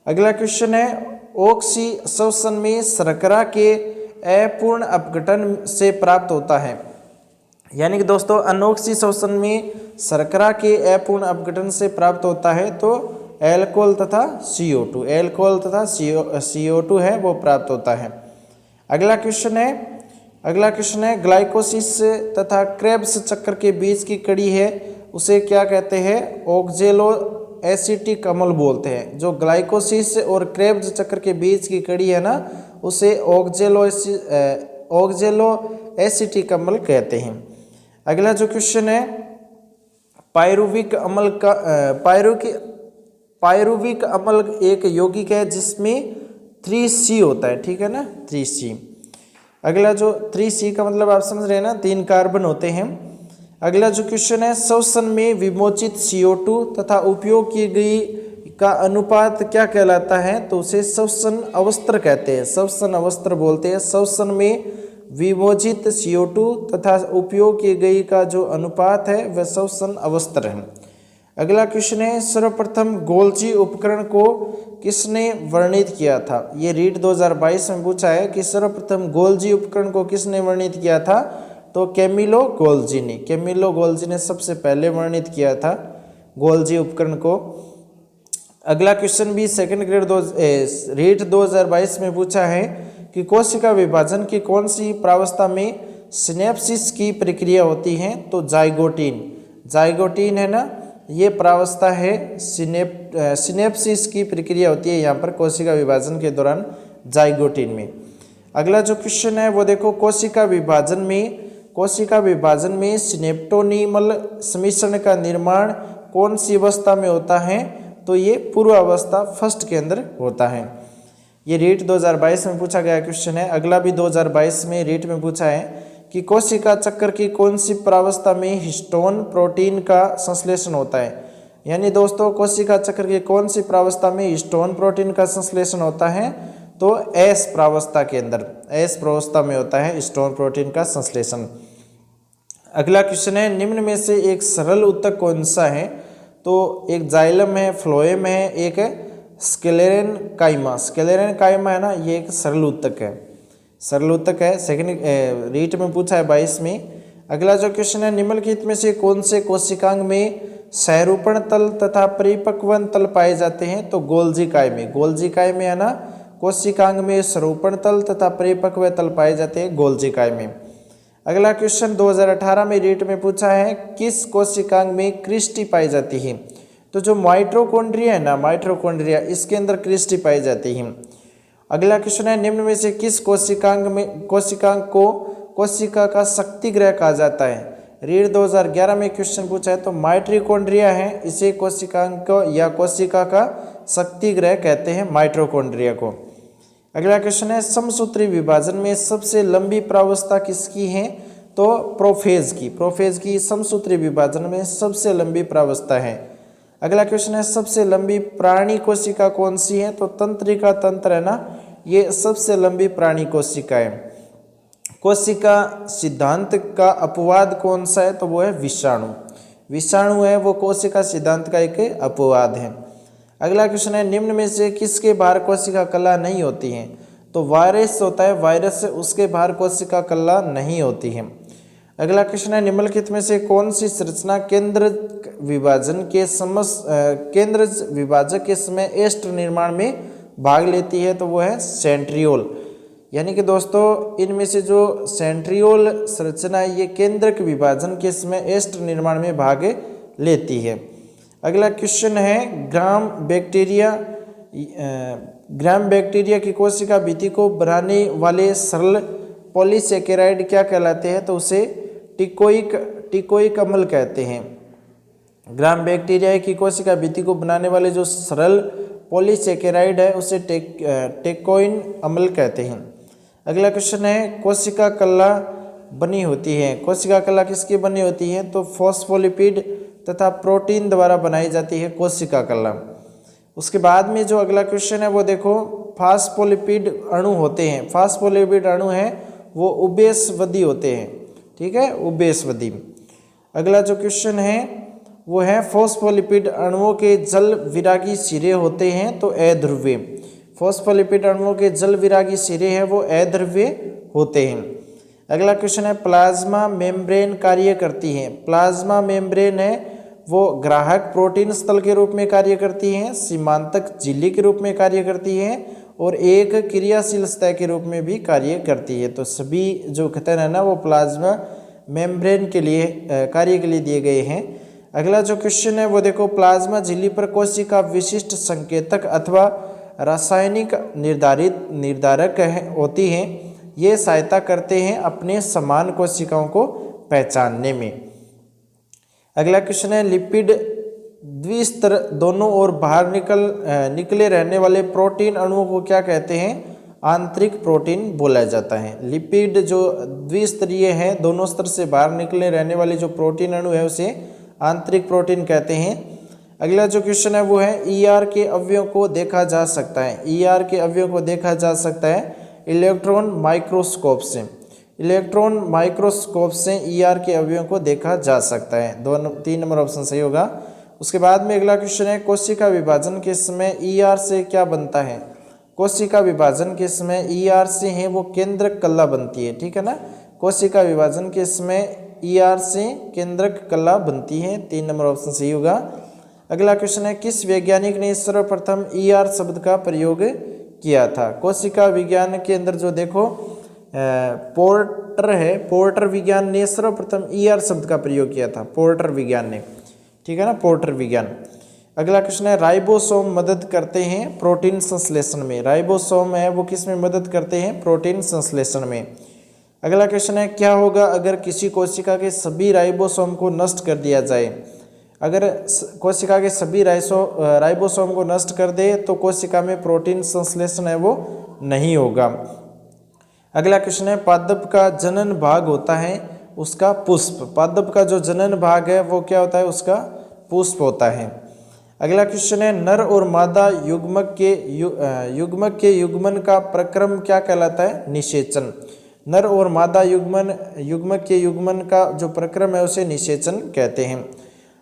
Speaker 1: अगला क्वेश्चन है, ऑक्सीश्वसन में शर्करा के अपूर्ण अपघटन से प्राप्त होता है। यानी कि दोस्तों अनऑक्सीश्वसन में शर्करा के अपूर्ण अपघटन से प्राप्त होता है तो एल्कोहल तथा CO2 है वो प्राप्त होता है। अगला क्वेश्चन है, ग्लाइकोसिस तथा क्रेब्स चक्र के बीच की कड़ी है उसे क्या कहते हैं। ऑक्जेलो एसिटिक अम्ल बोलते हैं। जो ग्लाइकोसिस और क्रेब्स चक्र के बीच की कड़ी है ना, उसे ऑक्जेलो एसिटिक अम्ल कहते हैं। अगला जो क्वेश्चन है, पायरुविक अम्ल एक यौगिक है जिसमें 3C होता है, ठीक है ना, 3C। अगला जो 3C का मतलब आप समझ रहे हैं ना, 3 कार्बन होते हैं। अगला जो क्वेश्चन है, श्वसन में विमोचित CO2 तथा उपयोग की गई का अनुपात क्या कहलाता है। तो उसे श्वसन अवस्थर कहते हैं, श्वसन अवस्थर बोलते हैं। श्वसन में विमोचित CO2 तथा उपयोग की गई का जो अनुपात है वह श्वसन अवस्थर है। अगला क्वेश्चन है सर्वप्रथम गोल्जी उपकरण को किसने वर्णित किया था। ये रीट 2022 में पूछा है कि सर्वप्रथम गोल्जी उपकरण को किसने वर्णित किया था, तो कैमिलो गोल्जी ने सबसे पहले वर्णित किया था गोल्जी उपकरण को। अगला क्वेश्चन भी सेकंड ग्रेड रीट 2022 में पूछा है कि कोशिका विभाजन की कौन सी प्रावस्था में सिनेप्सिस की प्रक्रिया होती है, तो जाइगोटीन है ना, ये प्रावस्था है सिनेप्सिस की प्रक्रिया होती है यहाँ पर कोशिका विभाजन के दौरान जाइगोटीन में। अगला जो क्वेश्चन है वो देखो, कोशिका विभाजन में सिनेप्टोनीमल सम्मिश्रण का निर्माण कौन सी अवस्था में होता है, तो ये पूर्व अवस्था फर्स्ट के अंदर होता है। ये रीट 2022 में पूछा गया क्वेश्चन है। अगला भी 2022 में रीट में पूछा है कि कोशिका चक्र की कौन सी प्रावस्था में हिस्टोन प्रोटीन का संश्लेषण होता है। यानी दोस्तों कोशिका चक्र की कौन सी प्रावस्था में हिस्टोन प्रोटीन का संश्लेषण होता है, तो एस प्रावस्था के अंदर, एस प्रावस्था में होता है हिस्टोन प्रोटीन का संश्लेषण। अगला क्वेश्चन है निम्न में से एक सरल ऊतक कौन सा है, तो एक जाइलम है, फ्लोएम है, एक है स्क्लेरेन काइमा है ना, ये एक सरल ऊतक है, सेकंड रीट में पूछा है 22 में। अगला जो क्वेश्चन है निम्नलिखित में से कौन से कोशिकांग में सहरूपण तल तथा परिपक्वन तल पाए जाते हैं, तो गोल्जी काय में है ना, कोशिकांग में सरूपण तल तथा परिपक्व तल पाए जाते हैं गोल्जी काय में। अगला क्वेश्चन 2018 में रीट में पूछा है किस कोशिकांग में क्रिस्टी पाई जाती है, तो जो माइटोकॉन्ड्रिया है ना, इसके अंदर क्रिस्टी पाई जाती है। अगला क्वेश्चन है निम्न में से किस कोशिकांग को कोशिका का शक्ति ग्रह कहा जाता है। रीट 2011 में क्वेश्चन पूछा है, तो माइटोकॉन्ड्रिया है, इसे कोशिकांग को या कोशिका का शक्ति ग्रह कहते हैं माइटोकॉन्ड्रिया को। अगला क्वेश्चन है समसूत्री विभाजन में सबसे लंबी प्रावस्था किसकी है, तो प्रोफेज की समसूत्री विभाजन में सबसे लंबी प्रावस्था है। अगला क्वेश्चन है सबसे लंबी प्राणी कोशिका कौन सी है, तो तंत्रिका तंत्र है ना, ये सबसे लंबी प्राणी कोशिका है। कोशिका सिद्धांत का अपवाद कौन सा है, तो वो है विषाणु है, वो कोशिका सिद्धांत का एक अपवाद है। अगला क्वेश्चन है निम्न में से किसके बाहर कोशिका कला नहीं होती है, तो वायरस होता है, वायरस से उसके बाहर कोशिका कला नहीं होती है। अगला क्वेश्चन है निम्नलिखित में से कौन सी संरचना केंद्र विभाजक के समय एस्टर निर्माण में भाग लेती है, तो वो है सेंट्रियोल। यानी कि दोस्तों इनमें से जो सेंट्रियोल संरचना है ये केंद्रक विभाजन के समय एस्टर निर्माण में भाग लेती है। अगला क्वेश्चन है ग्राम बैक्टीरिया की कोशिका भित्ति को बनाने वाले सरल पॉलीसेकेराइड क्या कहलाते हैं, तो उसे टिकोइक अम्ल कहते हैं। ग्राम बैक्टीरिया की कोशिका भित्ति को बनाने वाले जो सरल पॉलीसेकेराइड है उसे टेकोइन अम्ल कहते हैं। अगला क्वेश्चन है कोशिका कला बनी होती है, कोशिका कला किसकी बनी होती है, तो फॉस्फोलिपिड तथा प्रोटीन द्वारा बनाई जाती है कोशिका कला। उसके बाद में जो अगला क्वेश्चन है वो देखो, फास्फोलिपिड अणु होते हैं, फास्फोलिपिड अणु हैं वो उभयस्वदी होते हैं, ठीक है, उभयस्वदी। अगला जो क्वेश्चन है वो है फॉस्फोलिपिड अणुओं के जल विरागी सिरे होते हैं, तो अध्रुवीय। फॉस्फोलिपिड अणुओं के जल विरागी सिरे हैं वो अध्रुवीय होते हैं। अगला क्वेश्चन है प्लाज्मा मेम्ब्रेन कार्य करती है, प्लाज्मा मेम्ब्रेन है वो ग्राहक प्रोटीन स्थल के रूप में कार्य करती है, सीमांतक झिल्ली के रूप में कार्य करती है और एक क्रियाशील सतह के रूप में भी कार्य करती है। तो सभी जो कथन है ना वो प्लाज्मा मेम्ब्रेन के लिए कार्य के लिए दिए गए हैं। अगला जो क्वेश्चन है वो देखो, प्लाज्मा झिल्ली पर कोशिका विशिष्ट संकेतक अथवा रासायनिक निर्धारक होती हैं, ये सहायता करते हैं अपने समान कोशिकाओं को पहचानने में। अगला क्वेश्चन है लिपिड द्विस्तर दोनों ओर बाहर निकले रहने वाले प्रोटीन अणुओं को क्या कहते हैं, आंतरिक प्रोटीन बोला जाता है। लिपिड जो द्विस्तरीय है, दोनों स्तर से बाहर निकले रहने वाले जो प्रोटीन अणु है उसे आंतरिक प्रोटीन कहते हैं। अगला जो क्वेश्चन है वो है ईआर के अवयवों को देखा जा सकता है, ईआर के अवयवों को देखा जा सकता है इलेक्ट्रॉन माइक्रोस्कोप से, इलेक्ट्रॉन माइक्रोस्कोप से ईआर के अवयवों को देखा जा सकता है। 3 नंबर ऑप्शन सही होगा। उसके बाद में अगला क्वेश्चन है कोशिका विभाजन के समय ईआर से क्या बनता है। कोशिका विभाजन के समय ईआर से है वो केंद्रक कला बनती है, ठीक है ना। कोशिका विभाजन के समय ईआर से केंद्रक कला बनती है, 3 नंबर ऑप्शन सही होगा। अगला क्वेश्चन है किस वैज्ञानिक ने सर्वप्रथम ईआर शब्द का प्रयोग किया था। कोशिका विज्ञान के अंदर जो देखो पोर्टर है, पोर्टर विज्ञान ने सर्वप्रथम ईआर शब्द का प्रयोग किया था, पोर्टर विज्ञान ने, ठीक है ना, पोर्टर विज्ञान। अगला क्वेश्चन है राइबोसोम मदद करते हैं प्रोटीन संश्लेषण में। राइबोसोम है वो किस में मदद करते हैं, प्रोटीन संश्लेषण में। अगला क्वेश्चन है क्या होगा अगर किसी कोशिका के सभी राइबोसोम को नष्ट कर दिया जाए। अगर कोशिका के सभी राइबोसोम को नष्ट कर दे तो कोशिका में प्रोटीन संश्लेषण है वो नहीं होगा। अगला क्वेश्चन है पादप का जनन भाग होता है उसका पुष्प। पादप का जो जनन भाग है वो क्या होता है, उसका पुष्प होता है। अगला क्वेश्चन है नर और मादा युग्मक के युग्मन का प्रक्रम क्या कहलाता है, निषेचन। नर और मादा युग्मक के युग्मन का जो प्रक्रम है उसे निषेचन कहते हैं।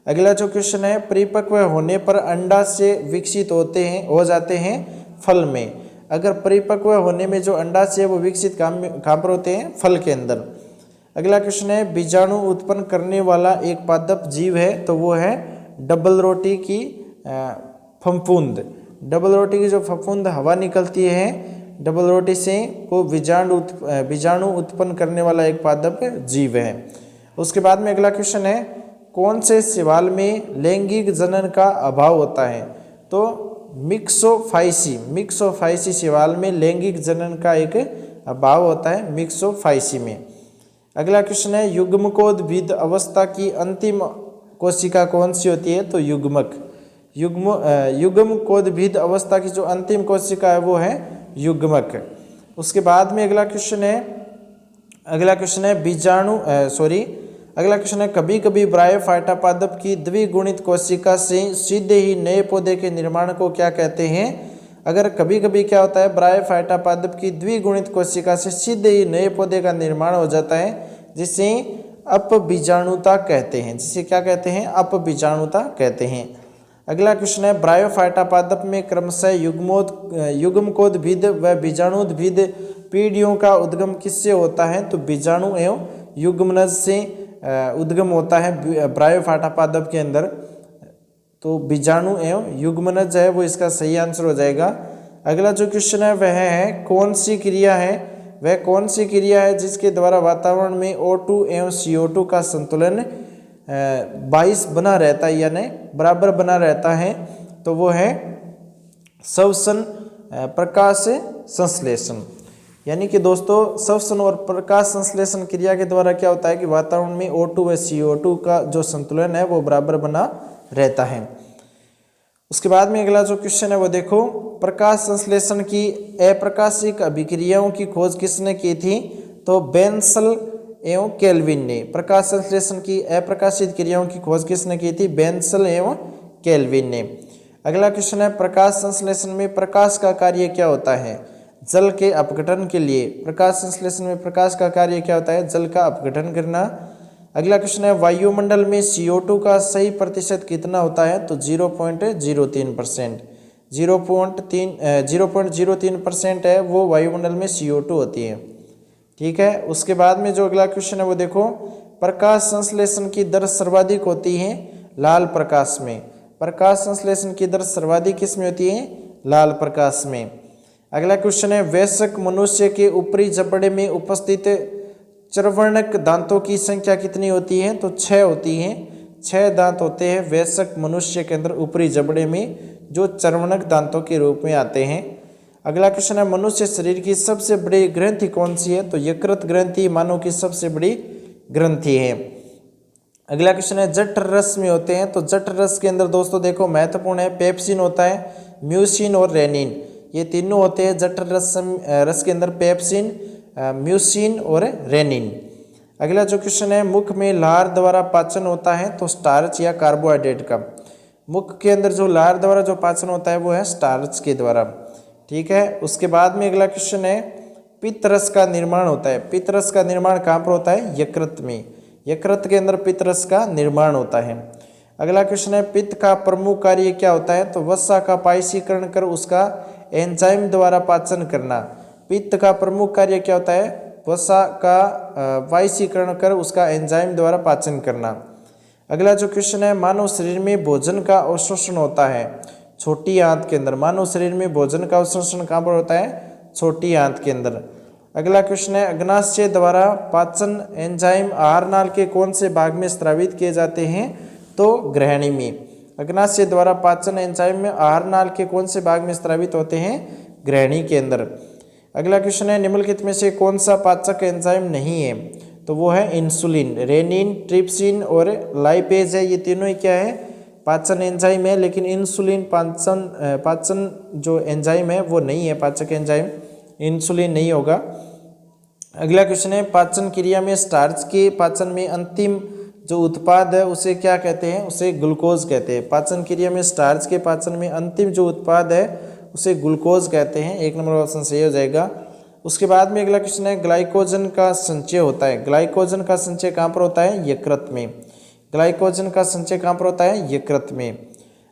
Speaker 1: अगला जो क्वेश्चन है परिपक्व होने पर अंडा से विकसित हो जाते हैं फल में। अगर परिपक्व होने में जो अंडाशय है वो विकसित कहाँ पर होते हैं, फल के अंदर। अगला क्वेश्चन है बीजाणु उत्पन्न करने वाला एक पादप जीव है तो वो है डबल रोटी की फफूंद। डबल रोटी की जो फफूंद हवा निकलती है डबल रोटी से, वो बीजाणु उत्पन्न करने वाला एक पादप जीव है। उसके बाद में अगला क्वेश्चन है कौन से शैवाल में लैंगिक जनन का अभाव होता है। तो मिक्सोफाइसी शैवाल में लैंगिक जनन का एक अभाव होता है, मिक्सोफाइसी में। अगला क्वेश्चन है युग्मकोद्भिद अवस्था की अंतिम कोशिका कौन सी होती है, तो युग्मक। युग्मकोद्भिद अवस्था की जो अंतिम कोशिका है वो है युग्मक। उसके बाद में अगला क्वेश्चन है अगला क्वेश्चन है कभी कभी ब्रायोफाइटा पादप की द्विगुणित कोशिका से सीधे ही नए पौधे के निर्माण को क्या कहते हैं। अगर कभी कभी क्या होता है ब्रायोफाइटा पादप की द्विगुणित कोशिका से सीधे ही नए पौधे का निर्माण हो जाता है, जिसे अपबीजाणुता कहते हैं, जिसे क्या कहते हैं, अपबीजाणुता कहते हैं। अगला क्वेश्चन है ब्रायोफाइटा पादप में क्रमशः युग्मकोद्भिद व बीजाणुद्भिद पीढ़ियों का उद्गम किससे होता है, तो बीजाणु एवं युग्मनज से उद्गम होता है ब्रायोफाइटा पादप के अंदर। तो बीजाणु एवं युग्मनज है वो इसका सही आंसर हो जाएगा। अगला जो क्वेश्चन है वह है कौन सी क्रिया है जिसके द्वारा वातावरण में O2 एवं CO2 का संतुलन 22 बना रहता है, यानी बराबर बना रहता है। तो वो है श्वसन प्रकाश संश्लेषण। यानी कि दोस्तों श्वसन और प्रकाश संश्लेषण क्रिया के द्वारा क्या होता है कि वातावरण में O2 व CO2 का जो संतुलन है वो बराबर बना रहता है। उसके बाद में अगला जो क्वेश्चन है वो देखो प्रकाश संश्लेषण की अप्रकाशिक अभिक्रियाओं की खोज किसने की थी, तो बेंसल एवं केल्विन ने। प्रकाश संश्लेषण की अप्रकाशित क्रियाओं की खोज किसने की थी, बेंसल एवं केल्विन ने। अगला क्वेश्चन है प्रकाश संश्लेषण में प्रकाश का कार्य क्या होता है, जल के अपघटन के लिए। प्रकाश संश्लेषण में प्रकाश का कार्य क्या होता है, जल का अपघटन करना। अगला क्वेश्चन है वायुमंडल में CO2 का सही प्रतिशत कितना होता है, तो 0.03%। 0.03% है वो वायुमंडल में CO2 होती है, ठीक है। उसके बाद में जो अगला क्वेश्चन है वो देखो प्रकाश संश्लेषण की दर सर्वाधिक होती है लाल प्रकाश में। प्रकाश संश्लेषण की दर सर्वाधिक किस में होती है, लाल प्रकाश में। अगला क्वेश्चन है वयस्क मनुष्य के ऊपरी जबड़े में उपस्थित चर्वणक दांतों की संख्या कितनी होती है, तो 6 होती है। 6 दांत होते हैं वयस्क मनुष्य के अंदर ऊपरी जबड़े में, जो चर्वणक दांतों के रूप में आते हैं। अगला क्वेश्चन है मनुष्य शरीर की सबसे बड़ी ग्रंथि कौन सी है, तो यकृत ग्रंथि मानव की सबसे बड़ी ग्रंथि है। अगला क्वेश्चन है जठर रस में होते हैं, तो जठर रस के अंदर दोस्तों देखो महत्वपूर्ण है पेप्सिन होता है, म्यूसिन और रेनिन, ये तीनों होते हैं जठर रस के अंदर, पेप्सिन, म्यूसिन और रेनिन। अगला जो क्वेश्चन है मुख में लार द्वारा पाचन होता है, तो स्टार्च या कार्बोहाइड्रेट का। मुख के अंदर जो लार द्वारा जो पाचन होता है वो है स्टार्च के द्वारा, ठीक है। उसके बाद में अगला क्वेश्चन है पित्त रस का निर्माण होता है। पित्त रस का निर्माण कहाँ पर होता है, यकृत में। यकृत के अंदर पित्त रस का निर्माण होता है। अगला क्वेश्चन है पित्त का प्रमुख कार्य क्या होता है? तो वसा का पायसीकरण कर उसका एंजाइम द्वारा पाचन करना। पित्त का प्रमुख कार्य क्या होता है? वसा का पायसीकरण कर उसका एंजाइम द्वारा पाचन करना। अगला जो क्वेश्चन है मानव शरीर में भोजन का अवशोषण होता है छोटी आंत के अंदर। मानव शरीर में भोजन का अवशोषण कहाँ पर होता है? छोटी आंत के अंदर। अगला क्वेश्चन है अग्नाशय द्वारा पाचन एंजाइम आहार नाल के कौन से भाग में स्रावित किए जाते हैं? तो ग्रहणी में। अग्नाशय द्वारा पाचन एंजाइम में आहार नाल के कौन से भाग में स्रावित होते हैं? ग्रहणी के अंदर। अगला क्वेश्चन है निम्नलिखित में से कौन सा पाचक एंजाइम नहीं है? तो वो है इंसुलिन। रेनिन, ट्रिप्सिन और लाइपेज है, ये तीनों ही क्या है? पाचन एंजाइम है, लेकिन इंसुलिन पाचन जो एंजाइम है वो नहीं है, पाचक एंजाइम इंसुलिन नहीं होगा। अगला क्वेश्चन है पाचन क्रिया में स्टार्च के पाचन में अंतिम जो उत्पाद है उसे क्या कहते हैं? उसे ग्लूकोज कहते हैं। पाचन क्रिया में स्टार्च के पाचन में अंतिम जो उत्पाद है उसे ग्लूकोज कहते हैं। 1 नंबर ऑप्शन सही हो जाएगा। उसके बाद में अगला क्वेश्चन है ग्लाइकोजन का संचय होता है। ग्लाइकोजन का संचय कहाँ पर होता है? यकृत में। ग्लाइकोजन का संचय कहाँ पर होता है? यकृत में।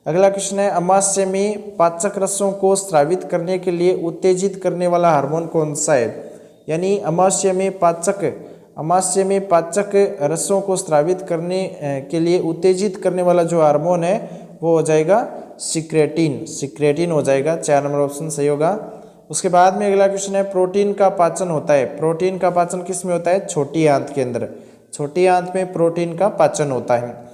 Speaker 1: अगला क्वेश्चन है अमाशय में पाचक रसों को स्रावित करने के लिए उत्तेजित करने वाला हार्मोन कौन सा है? यानी अमाशय में पाचक रसों को स्रावित करने के लिए उत्तेजित करने वाला जो हार्मोन है वो हो जाएगा सिक्रेटिन हो जाएगा। 4 नंबर ऑप्शन सही होगा। उसके बाद में अगला क्वेश्चन है प्रोटीन का पाचन होता है। प्रोटीन का पाचन किस में होता है? छोटी आंत के अंदर। छोटी आंत में प्रोटीन का पाचन होता है।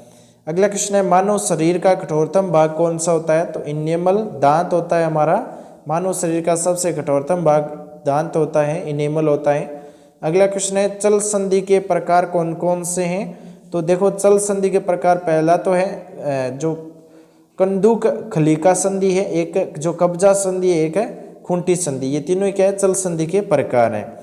Speaker 1: अगला क्वेश्चन है मानव शरीर का कठोरतम भाग कौन सा होता है? तो इनेमल दांत होता है हमारा। मानव शरीर का सबसे कठोरतम भाग दांत होता है, इनेमल होता है। अगला क्वेश्चन है चल संधि के प्रकार कौन कौन से हैं? तो देखो चल संधि के प्रकार पहला तो है जो कंदुक खलीका संधि है, एक जो कब्जा संधि है, एक है खूंटी संधि। ये तीनों क्या है? चल संधि के प्रकार हैं।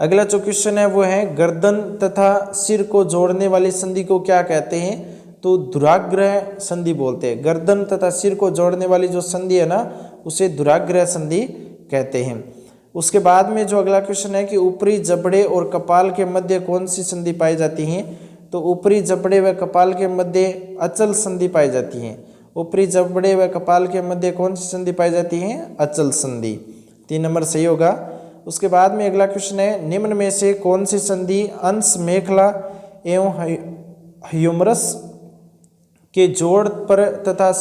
Speaker 1: अगला जो क्वेश्चन है वो है गर्दन तथा सिर को जोड़ने वाली संधि को क्या कहते हैं? तो दुराग्रह संधि बोलते हैं। गर्दन तथा सिर को जोड़ने वाली जो संधि है ना उसे दुराग्रह संधि कहते हैं। उसके बाद में जो अगला क्वेश्चन है कि ऊपरी जबड़े और कपाल के मध्य कौन सी संधि पाई जाती है? तो ऊपरी जबड़े व कपाल के मध्य अचल संधि पाई जाती है। ऊपरी जबड़े व कपाल के मध्य कौन सी संधि पाई जाती है? अचल संधि। 3 नंबर सही होगा। उसके बाद में अगला क्वेश्चन है निम्न में से कौन सी संधि अंश मेखला एवं ह्यूमरस के जोड़ पर तथा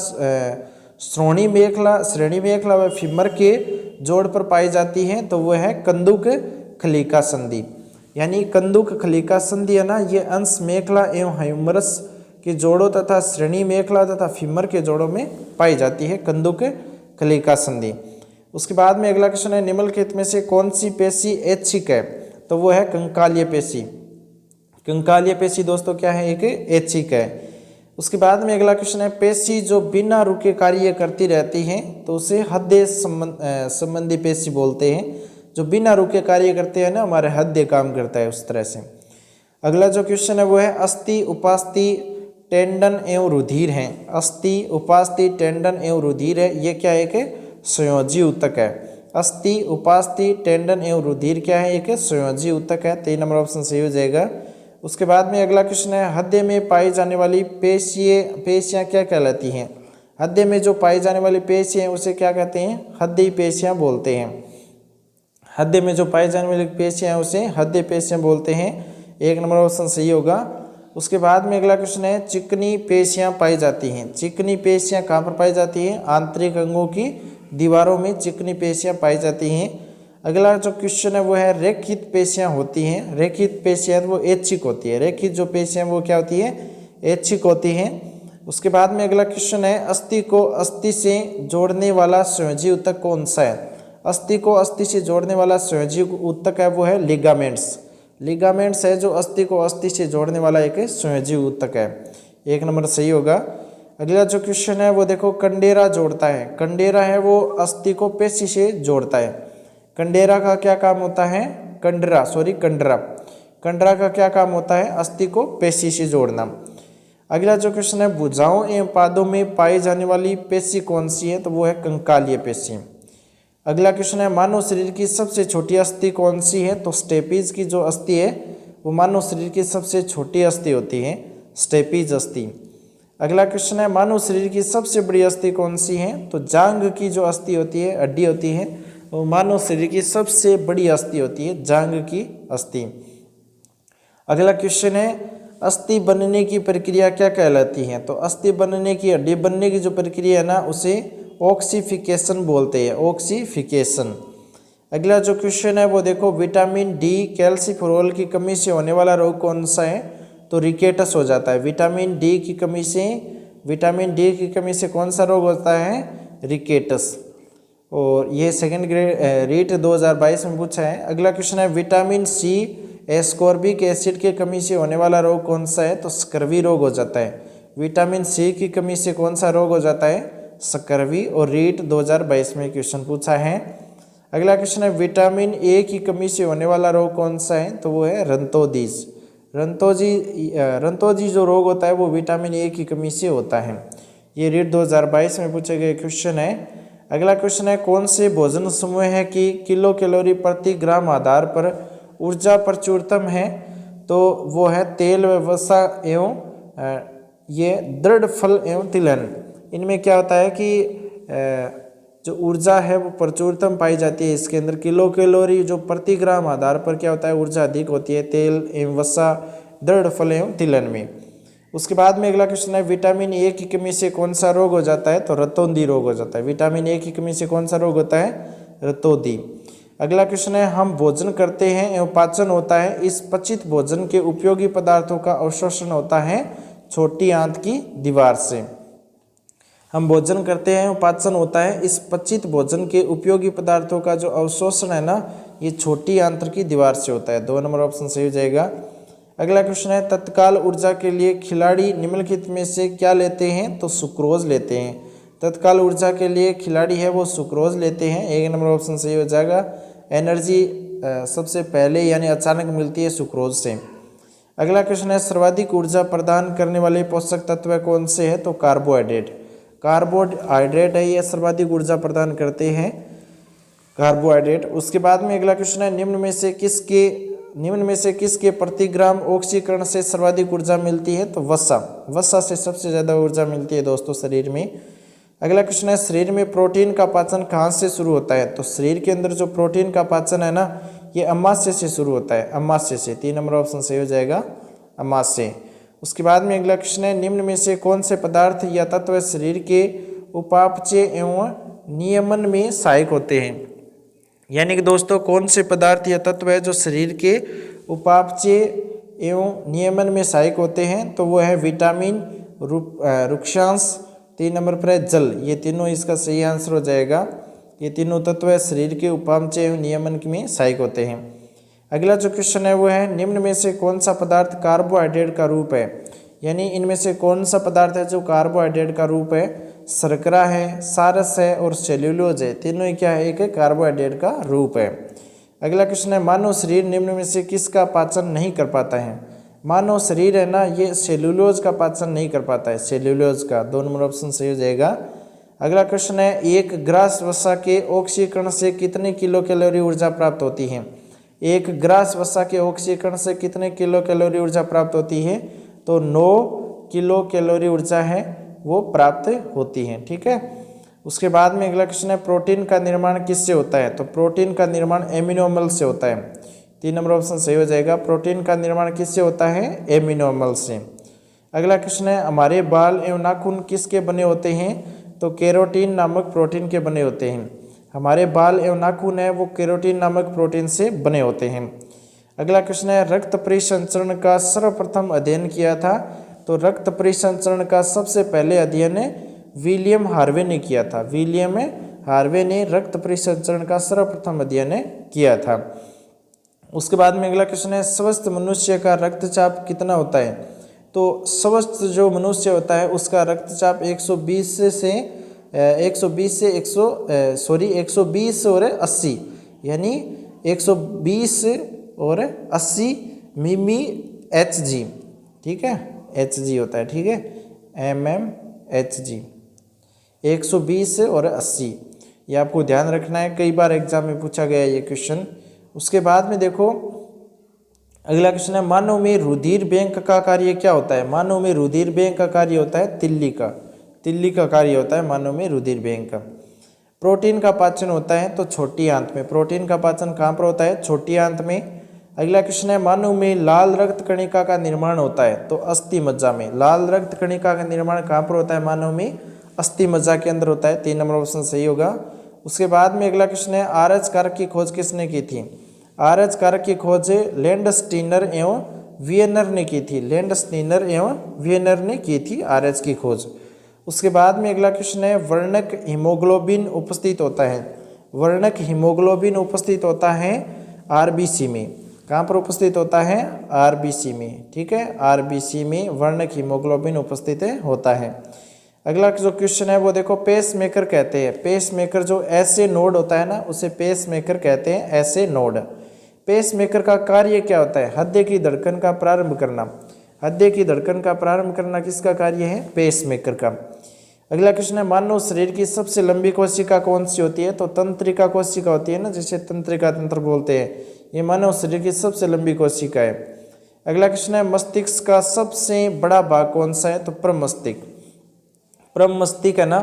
Speaker 1: श्रोणी मेखला व फीमर के जोड़ पर पाई जाती है? तो वह है कंदुक खलीका संधि। यानी कंदुक खलीका संधि है ना, ये अंश मेखला एवं ह्यूमरस के जोड़ों तथा श्रेणी मेखला तथा फीमर के जोड़ों में पाई जाती है कंदुक खलीका संधि। उसके बाद में अगला क्वेश्चन है निम्नलिखित में से कौन सी पेशी ऐच्छिक है? तो वो है कंकालीय पेशी। कंकालीय पेशी दोस्तों क्या है? एक ऐच्छिक है। उसके बाद में अगला क्वेश्चन है पेशी जो बिना रुके कार्य करती रहती है तो उसे हृदय संबंधी पेशी बोलते हैं। जो बिना रुके कार्य करते हैं ना, हमारे हृदय काम करता है उस तरह से। अगला जो क्वेश्चन है वो है अस्थि उपास्थि टेंडन एवं रुधिर है। अस्थि उपास्थि टेंडन एवं रुधिर है, ये क्या है? एक संयोजी ऊतक है। अस्थि उपास्थि टेंडन एवं रुधिर क्या है? एक संयोजी ऊतक है। 3 नंबर ऑप्शन सही हो जाएगा। उसके बाद में अगला क्वेश्चन है हृदय में पाई जाने वाली पेशियाँ क्या कहलाती हैं? हृदय में जो पाई जाने वाली पेशियाँ हैं उसे क्या कहते हैं? हृदय पेशियाँ बोलते हैं। हृदय में जो पाई जाने वाली पेशियाँ हैं उसे हृदय पेशियाँ बोलते हैं। 1 नंबर ऑप्शन सही होगा। उसके बाद में अगला क्वेश्चन है चिकनी पेशियाँ पाई जाती हैं। चिकनी पेशियाँ कहाँ पर पाई जाती हैं? आंतरिक अंगों की दीवारों में चिकनी पेशियाँ पाई जाती हैं। अगला जो क्वेश्चन है वो है रेखित पेशियाँ होती हैं। रेखित पेशियाँ वो ऐच्छिक होती है। रेखित जो पेशियाँ वो क्या होती है? ऐच्छिक होती हैं। उसके बाद में अगला क्वेश्चन है अस्थि को अस्थि से जोड़ने वाला संयोजी ऊतक कौन सा है? अस्थि को अस्थि से जोड़ने वाला संयोजी ऊतक है वो है लिगामेंट्स। लिगामेंट्स है जो अस्थि को अस्थि से जोड़ने वाला एक संयोजी ऊतक है। 1 नंबर सही होगा। अगला जो क्वेश्चन है वो देखो कंडेरा जोड़ता है। कंडेरा है वो अस्थि को पेशी से जोड़ता है। कंडेरा का क्या काम होता है? कंडरा का क्या काम होता है? अस्थि को पेशी से जोड़ना। अगला जो क्वेश्चन है भुजाओं एवं पादों में पाई जाने वाली पेशी कौन सी है? तो वो है कंकालीय पेशी। अगला क्वेश्चन है मानव शरीर की सबसे छोटी अस्थि कौन सी है? तो स्टेपीज की जो अस्थि है वो मानव शरीर की सबसे छोटी अस्थि होती है, स्टेपीज अस्थि। अगला क्वेश्चन है मानव शरीर की सबसे बड़ी अस्थि कौन सी है? तो जांघ की जो अस्थि होती है, हड्डी होती है, वो मानव शरीर की सबसे बड़ी अस्थि होती है, जांघ की अस्थि। अगला क्वेश्चन है अस्थि बनने की प्रक्रिया क्या कहलाती है? तो अस्थि बनने की, हड्डी बनने की जो प्रक्रिया है ना, उसे ऑक्सीफिकेशन बोलते हैं, ऑक्सीफिकेशन। अगला जो क्वेश्चन है वो देखो, विटामिन डी कैल्सीफेरॉल की कमी से होने वाला रोग कौन सा है? तो रिकेटस हो जाता है। विटामिन डी की कमी से कौन सा रोग होता है? रिकेटस। और ये सेकंड ग्रेड रीट 2022 में पूछा है। अगला क्वेश्चन है विटामिन सी एस्कॉर्बिक एसिड की कमी से होने वाला रोग कौन सा है? तो स्कर्वी रोग हो जाता है। विटामिन सी की कमी से कौन सा रोग हो जाता है? स्कर्वी। और रीट 2022 में क्वेश्चन पूछा है। अगला क्वेश्चन है विटामिन ए की कमी से होने वाला रोग कौन सा है? तो वो है रंतोदीज। रंतोजी जो रोग होता है वो विटामिन ए की कमी से होता है। ये रीट 2022 में पूछे गए क्वेश्चन है। अगला क्वेश्चन है कौन से भोजन समूह है कि किलो कैलोरी प्रति ग्राम आधार पर ऊर्जा प्रचुरतम है? तो वो है तेल व वसा एवं ये दृढ़ फल एवं तिलहन। इनमें क्या होता है कि जो ऊर्जा है वो प्रचुरतम पाई जाती है। इसके अंदर किलो कैलोरी जो प्रति ग्राम आधार पर क्या होता है, ऊर्जा अधिक होती है तेल एवं वसा, दृढ़ फल एवं तिलहन में। उसके बाद में अगला क्वेश्चन है विटामिन ए की कमी से कौन सा रोग हो जाता है? तो रतौंधी रोग हो जाता है। विटामिन ए की कमी से कौन सा रोग होता है? रतौंधी। अगला क्वेश्चन है हम भोजन करते हैं एवं पाचन होता है, इस पचित भोजन के उपयोगी पदार्थों का अवशोषण होता है छोटी आंत की दीवार से। हम भोजन करते हैं, पाचन होता है, इस पचित भोजन के उपयोगी पदार्थों का जो अवशोषण है ना, ये छोटी आंत्र की दीवार से होता है। 2 नंबर ऑप्शन सही हो जाएगा। अगला क्वेश्चन है तत्काल ऊर्जा के लिए खिलाड़ी निम्नलिखित में से क्या लेते हैं? तो सुक्रोज लेते हैं। तत्काल ऊर्जा के लिए खिलाड़ी है वो सुक्रोज लेते हैं। 1 नंबर ऑप्शन सही हो जाएगा। एनर्जी सबसे पहले यानी अचानक मिलती है सुक्रोज से। अगला क्वेश्चन है सर्वाधिक ऊर्जा प्रदान करने वाले पोषक तत्व कौन से है? तो कार्बोहाइड्रेट। कार्बोहाइड्रेट है ये सर्वाधिक ऊर्जा प्रदान करते हैं, कार्बोहाइड्रेट। उसके बाद में अगला क्वेश्चन है निम्न में से किसके प्रति ग्राम ऑक्सीकरण से सर्वाधिक ऊर्जा मिलती है? तो वसा से सबसे ज़्यादा ऊर्जा मिलती है दोस्तों शरीर में। अगला क्वेश्चन है शरीर में प्रोटीन का पाचन कहाँ से शुरू होता है? तो शरीर के अंदर जो प्रोटीन का पाचन है ना, ये अमाशय से शुरू होता है, अमाशय से। 3 नंबर ऑप्शन सही हो जाएगा, अमाशय। उसके बाद में अगला क्वेश्चन है निम्न में से कौन से पदार्थ या तत्व शरीर के उपापचय एवं नियमन में सहायक होते हैं? यानी कि दोस्तों कौन से पदार्थ या तत्व है जो शरीर के उपापचय एवं नियमन में सहायक होते हैं? तो वो है विटामिन, रुक्षांश, 3 नंबर पर है जल। ये तीनों इसका सही आंसर हो जाएगा। ये तीनों तत्व शरीर के उपापचय एवं नियमन में सहायक होते हैं। अगला जो क्वेश्चन है वो है निम्न में से कौन सा पदार्थ कार्बोहाइड्रेट का रूप है? यानी इनमें से कौन सा पदार्थ है जो कार्बोहाइड्रेट का रूप है? शर्करा है, सारस है और सेल्यूलोज है। तीनों ही क्या है? एक कार्बोहाइड्रेट का रूप है। अगला क्वेश्चन है मानव शरीर निम्न में से किसका पाचन नहीं कर पाता है? मानव शरीर है ना, ये सेल्यूलोज का पाचन नहीं कर पाता है, सेल्यूलोज का। 2 नंबर ऑप्शन सही हो जाएगा। अगला क्वेश्चन है एक ग्रास वसा के ऑक्सीकरण से कितने किलो कैलोरी ऊर्जा प्राप्त होती है? एक ग्रास वसा के ऑक्सीकरण से कितने किलो कैलोरी ऊर्जा प्राप्त होती है? तो 9 किलो कैलोरी ऊर्जा है वो प्राप्त होती है। ठीक है। उसके बाद में अगला क्वेश्चन है प्रोटीन का निर्माण किससे होता है? तो प्रोटीन का निर्माण एमिनो अम्ल से होता है। 3 नंबर ऑप्शन सही हो जाएगा। प्रोटीन का निर्माण किससे होता है? एमिनो अम्ल से। अगला क्वेश्चन है हमारे बाल एवं नाखून किसके बने होते हैं? तो केरोटीन नामक प्रोटीन के बने होते हैं। हमारे बाल एवं नाखून है वो केरोटीन नामक प्रोटीन से बने होते हैं। अगला क्वेश्चन है रक्त परिसंचरण का सर्वप्रथम अध्ययन किया था? तो रक्त परिसंचरण का सबसे पहले अध्ययन विलियम हार्वे ने किया था। विलियम हार्वे ने रक्त परिसंचरण का सर्वप्रथम अध्ययन किया था। उसके बाद में अगला क्वेश्चन है स्वस्थ मनुष्य का रक्तचाप कितना होता है? तो स्वस्थ जो मनुष्य होता है उसका रक्तचाप 120 से 120 और 80, यानी 120 और 80 मिमी HG। ठीक है, HG होता है। ठीक है, mmHg 120 और 80, ये आपको ध्यान रखना है, कई बार एग्जाम में पूछा गया ये क्वेश्चन। उसके बाद में देखो अगला क्वेश्चन है मानव में रुधिर बैंक का कार्य क्या होता है। मानव में रुधिर बैंक का कार्य होता है तिल्ली का कार्य होता है मानव में रुधिर बैंक का। प्रोटीन का पाचन होता है तो छोटी आंत में। प्रोटीन का पाचन कहाँ पर होता है, छोटी आंत में। अगला क्वेश्चन है मानव में लाल रक्त कणिका का निर्माण होता है तो अस्थि मज्जा में। लाल रक्त कणिका का निर्माण कहाँ पर होता है मानव में, अस्थि मज्जा के अंदर होता है। 3 नंबर ऑप्शन सही होगा। उसके बाद में अगला क्वेश्चन है आरएच कारक की खोज किसने की थी। आरएच कारक की खोज लैंडस्टीनर एवं वियनर ने की थी। लैंडस्टीनर एवं वियनर ने की थी आरएच की खोज। उसके बाद में अगला क्वेश्चन है वर्णक हीमोग्लोबिन उपस्थित होता है। वर्णक हीमोग्लोबिन उपस्थित होता है आरबीसी में। कहाँ पर उपस्थित होता है, आरबीसी में। ठीक है, आरबीसी में वर्णक हीमोग्लोबिन उपस्थित होता है। अगला जो क्वेश्चन है वो देखो पेस मेकर कहते हैं। पेस मेकर जो ऐसे नोड होता है ना उसे पेस मेकर कहते हैं, ऐसे नोड। पेस मेकर का कार्य क्या होता है, हृदय की धड़कन का प्रारंभ करना। हृदय की धड़कन का प्रारंभ करना किसका कार्य है, पेस मेकर का। अगला क्वेश्चन है मानव शरीर की सबसे लंबी कोशिका कौन सी होती है, तो तंत्रिका कोशिका होती है ना, जिसे तंत्रिका तंत्र बोलते हैं। ये मानव शरीर की सबसे लंबी कोशिका है। अगला क्वेश्चन है मस्तिष्क का सबसे बड़ा भाग कौन सा है, तो प्रमस्तिष्क। प्रमस्तिष्क है ना,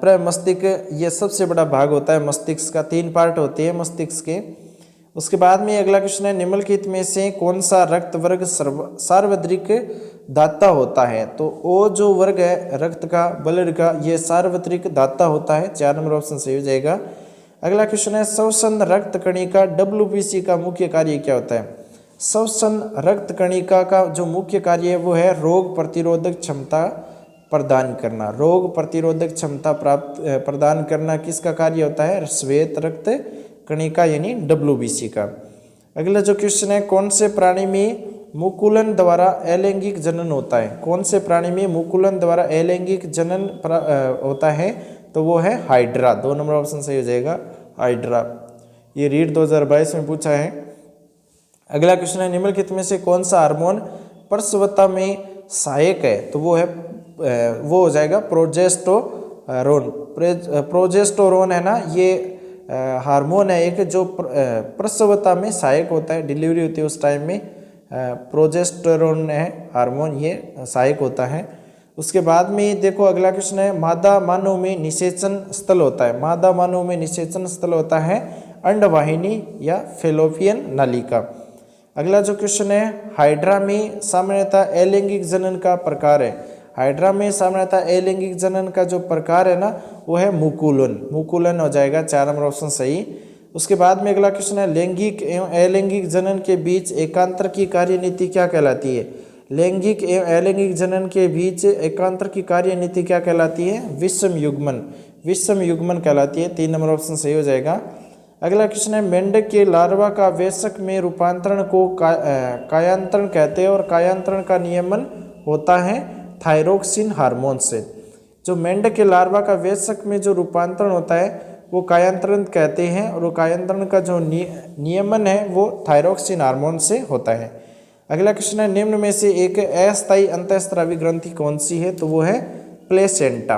Speaker 1: प्रमस्तिष्क ये सबसे बड़ा भाग होता है मस्तिष्क का। 3 पार्ट होते हैं मस्तिष्क के। उसके बाद में अगला क्वेश्चन है निम्नलिखित में से कौन सा रक्त वर्ग सार्वत्रिक दाता होता है, तो ओ जो वर्ग है रक्त का, ब्लड का, ये सार्वत्रिक दाता होता है। 4 नंबर ऑप्शन सही हो जाएगा। अगला क्वेश्चन है श्वसन रक्त कणिका डब्ल्यूबीसी का मुख्य कार्य क्या होता है। श्वसन रक्त कणिका का जो मुख्य कार्य है वो है रोग प्रतिरोधक क्षमता प्रदान करना। रोग प्रतिरोधक क्षमता प्रदान करना किसका कार्य होता है, श्वेत रक्त कणिका यानी डब्ल्यूबीसी का। अगला जो क्वेश्चन है कौन से प्राणी में मुकुलन द्वारा अलैंगिक जनन होता है। कौन से प्राणी में मुकुलन द्वारा अलैंगिक जनन होता है, तो वो है हाइड्रा। 2 नंबर ऑप्शन सही हो जाएगा, हाइड्रा। ये रीट 2022 में पूछा है। अगला क्वेश्चन है निम्नलिखित में से कौन सा हार्मोन प्रसवता में सहायक है, तो वो हो जाएगा प्रोजेस्टेरोन। प्रोजेस्टेरोन है ना, ये हार्मोन है एक जो प्रसवता में सहायक होता है, डिलीवरी होती है उस टाइम में। प्रोजेस्टेरोन है हार्मोन, ये सहायक होता है। उसके बाद में देखो अगला क्वेश्चन है मादा मानव में निषेचन स्थल होता है। मादा मानव में निषेचन स्थल होता है अंडवाहिनी या फेलोपियन नलिका। अगला जो क्वेश्चन है हाइड्रा में सामान्यतः अलैंगिक जनन का प्रकार है। हाइड्रा में सामान्यतः अलैंगिक जनन का जो प्रकार है ना वो है मुकुलन। मुकुलन हो जाएगा, 4 नंबर ऑप्शन सही। उसके बाद में अगला क्वेश्चन है लैंगिक एवं अलैंगिक जनन के बीच एकांतर की कार्यनीति क्या कहलाती है। लैंगिक एवं अलैंगिक जनन के बीच एकांतर की कार्यनीति क्या कहलाती है, विषम युग्मन। विषम युग्मन कहलाती है। 3 नंबर ऑप्शन सही हो जाएगा। अगला क्वेश्चन है मेंढक के लार्वा का वयस्क में रूपांतरण को कायांतरण कहते हैं और कायांतरण का नियमन होता है थायरोक्सिन हार्मोन से। जो मेंढक के लार्वा का वयस्क में जो रूपांतरण होता है वो कायांतरण कहते हैं और वो कायांतरण का जो नियमन है वो थायरोक्सिन हार्मोन से होता है। अगला क्वेश्चन है निम्न में से एक अस्थायी अंतःस्रावी ग्रंथि कौन सी है, तो वो है प्लेसेंटा।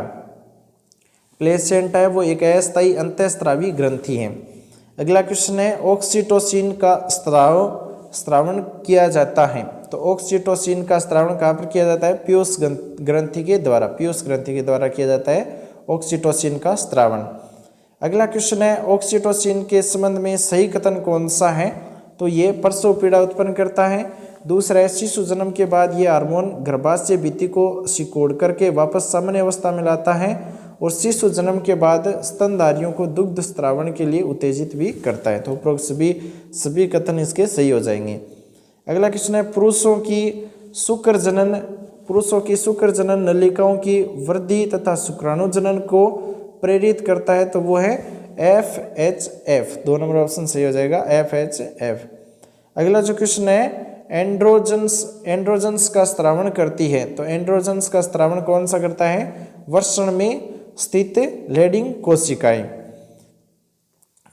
Speaker 1: प्लेसेंटा है वो एक अस्थायी अंतःस्रावी ग्रंथि है। अगला क्वेश्चन है ऑक्सीटोसिन का स्रावण किया जाता है, तो ऑक्सीटोसिन का स्रावण कहाँ पर किया जाता है, पीयूष ग्रंथि के द्वारा। पीयूष ग्रंथि के द्वारा किया जाता है ऑक्सीटोसिन का स्रावण। अगला क्वेश्चन है ऑक्सीटोसिन के संबंध में सही कथन कौन सा है, तो ये प्रसव पीड़ा उत्पन्न करता है। दूसरा है शिशु जन्म के बाद ये हार्मोन गर्भाशय भित्ति को सिकोड़ करके वापस सामान्य अवस्था में लाता है और शिशु जन्म के बाद स्तनधारियों को दुग्ध स्रावण के लिए उत्तेजित भी करता है। तो उपरोक्त सभी कथन इसके सही हो जाएंगे। अगला क्वेश्चन है पुरुषों की शुक्र जनन नलिकाओं की वृद्धि तथा शुक्राणु जनन को प्रेरित करता है, तो वो है FHF। 2 नंबर ऑप्शन सही हो जाएगा, FHF। अगला जो क्वेश्चन है एंड्रोजन्स का स्रावण करती है, तो एंड्रोजन्स का स्रावण कौन सा करता है, वृषण में स्थित लेडिंग कोशिकाएं।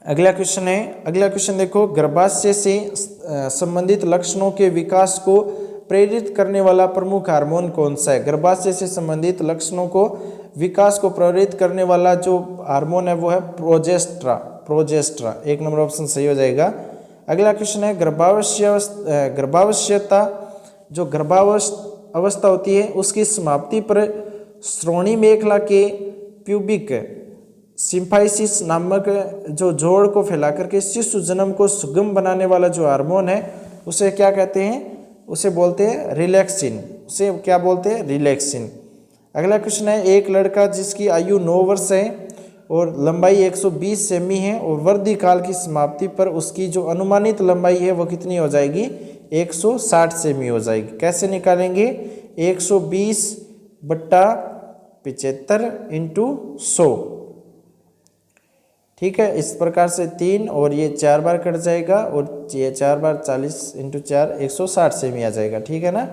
Speaker 1: अगला क्वेश्चन देखो गर्भाशय से संबंधित लक्षणों के विकास को प्रेरित करने वाला प्रमुख हार्मोन कौन सा है। गर्भाशय से संबंधित लक्षणों को विकास को प्रेरित करने वाला जो हार्मोन है वो है प्रोजेस्ट्रा। 1 नंबर ऑप्शन सही हो जाएगा। अगला क्वेश्चन है गर्भावस्था जो गर्भावस्था होती है उसकी समाप्ति पर श्रोणि मेखला के प्यूबिक सिम्फाइसिस नामक जो जोड़ को फैलाकर के शिशु जन्म को सुगम बनाने वाला जो हार्मोन है उसे क्या कहते हैं? उसे बोलते हैं रिलैक्सिन। उसे क्या बोलते हैं? रिलैक्सिन। अगला क्वेश्चन है एक लड़का जिसकी आयु 9 वर्ष है और लंबाई 120 सेमी है और वृद्धि काल की समाप्ति पर उसकी जो अनुमानित लंबाई है वो कितनी हो जाएगी? 160 सेमी हो जाएगी। कैसे निकालेंगे? 120/75 इंटू 100। ठीक है, इस प्रकार से 3 और ये 4 बार कट जाएगा और ये 4 बार 40 इंटू 4 160 सेमी आ जाएगा। ठीक है ना,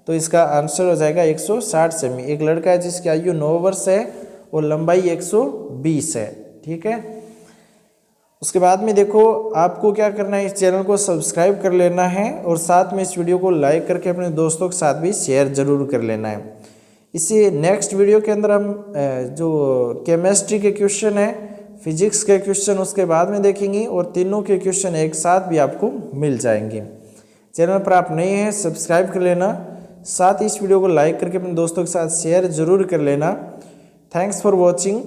Speaker 1: तो इसका आंसर हो जाएगा 160 सेमी। एक लड़का है जिसकी आयु 9 वर्ष है और लंबाई 120 है। ठीक है, उसके बाद में देखो आपको क्या करना है, इस चैनल को सब्सक्राइब कर लेना है और साथ में इस वीडियो को लाइक करके अपने दोस्तों के साथ भी शेयर जरूर कर लेना है। इसी नेक्स्ट वीडियो के अंदर हम जो केमिस्ट्री के क्वेश्चन है, फिजिक्स के क्वेश्चन उसके बाद में देखेंगे और तीनों के क्वेश्चन एक साथ भी आपको मिल जाएंगे। चैनल पर आप नए हैं सब्सक्राइब कर लेना, साथ ही इस वीडियो को लाइक करके अपने दोस्तों के साथ शेयर जरूर कर लेना। Thanks for watching.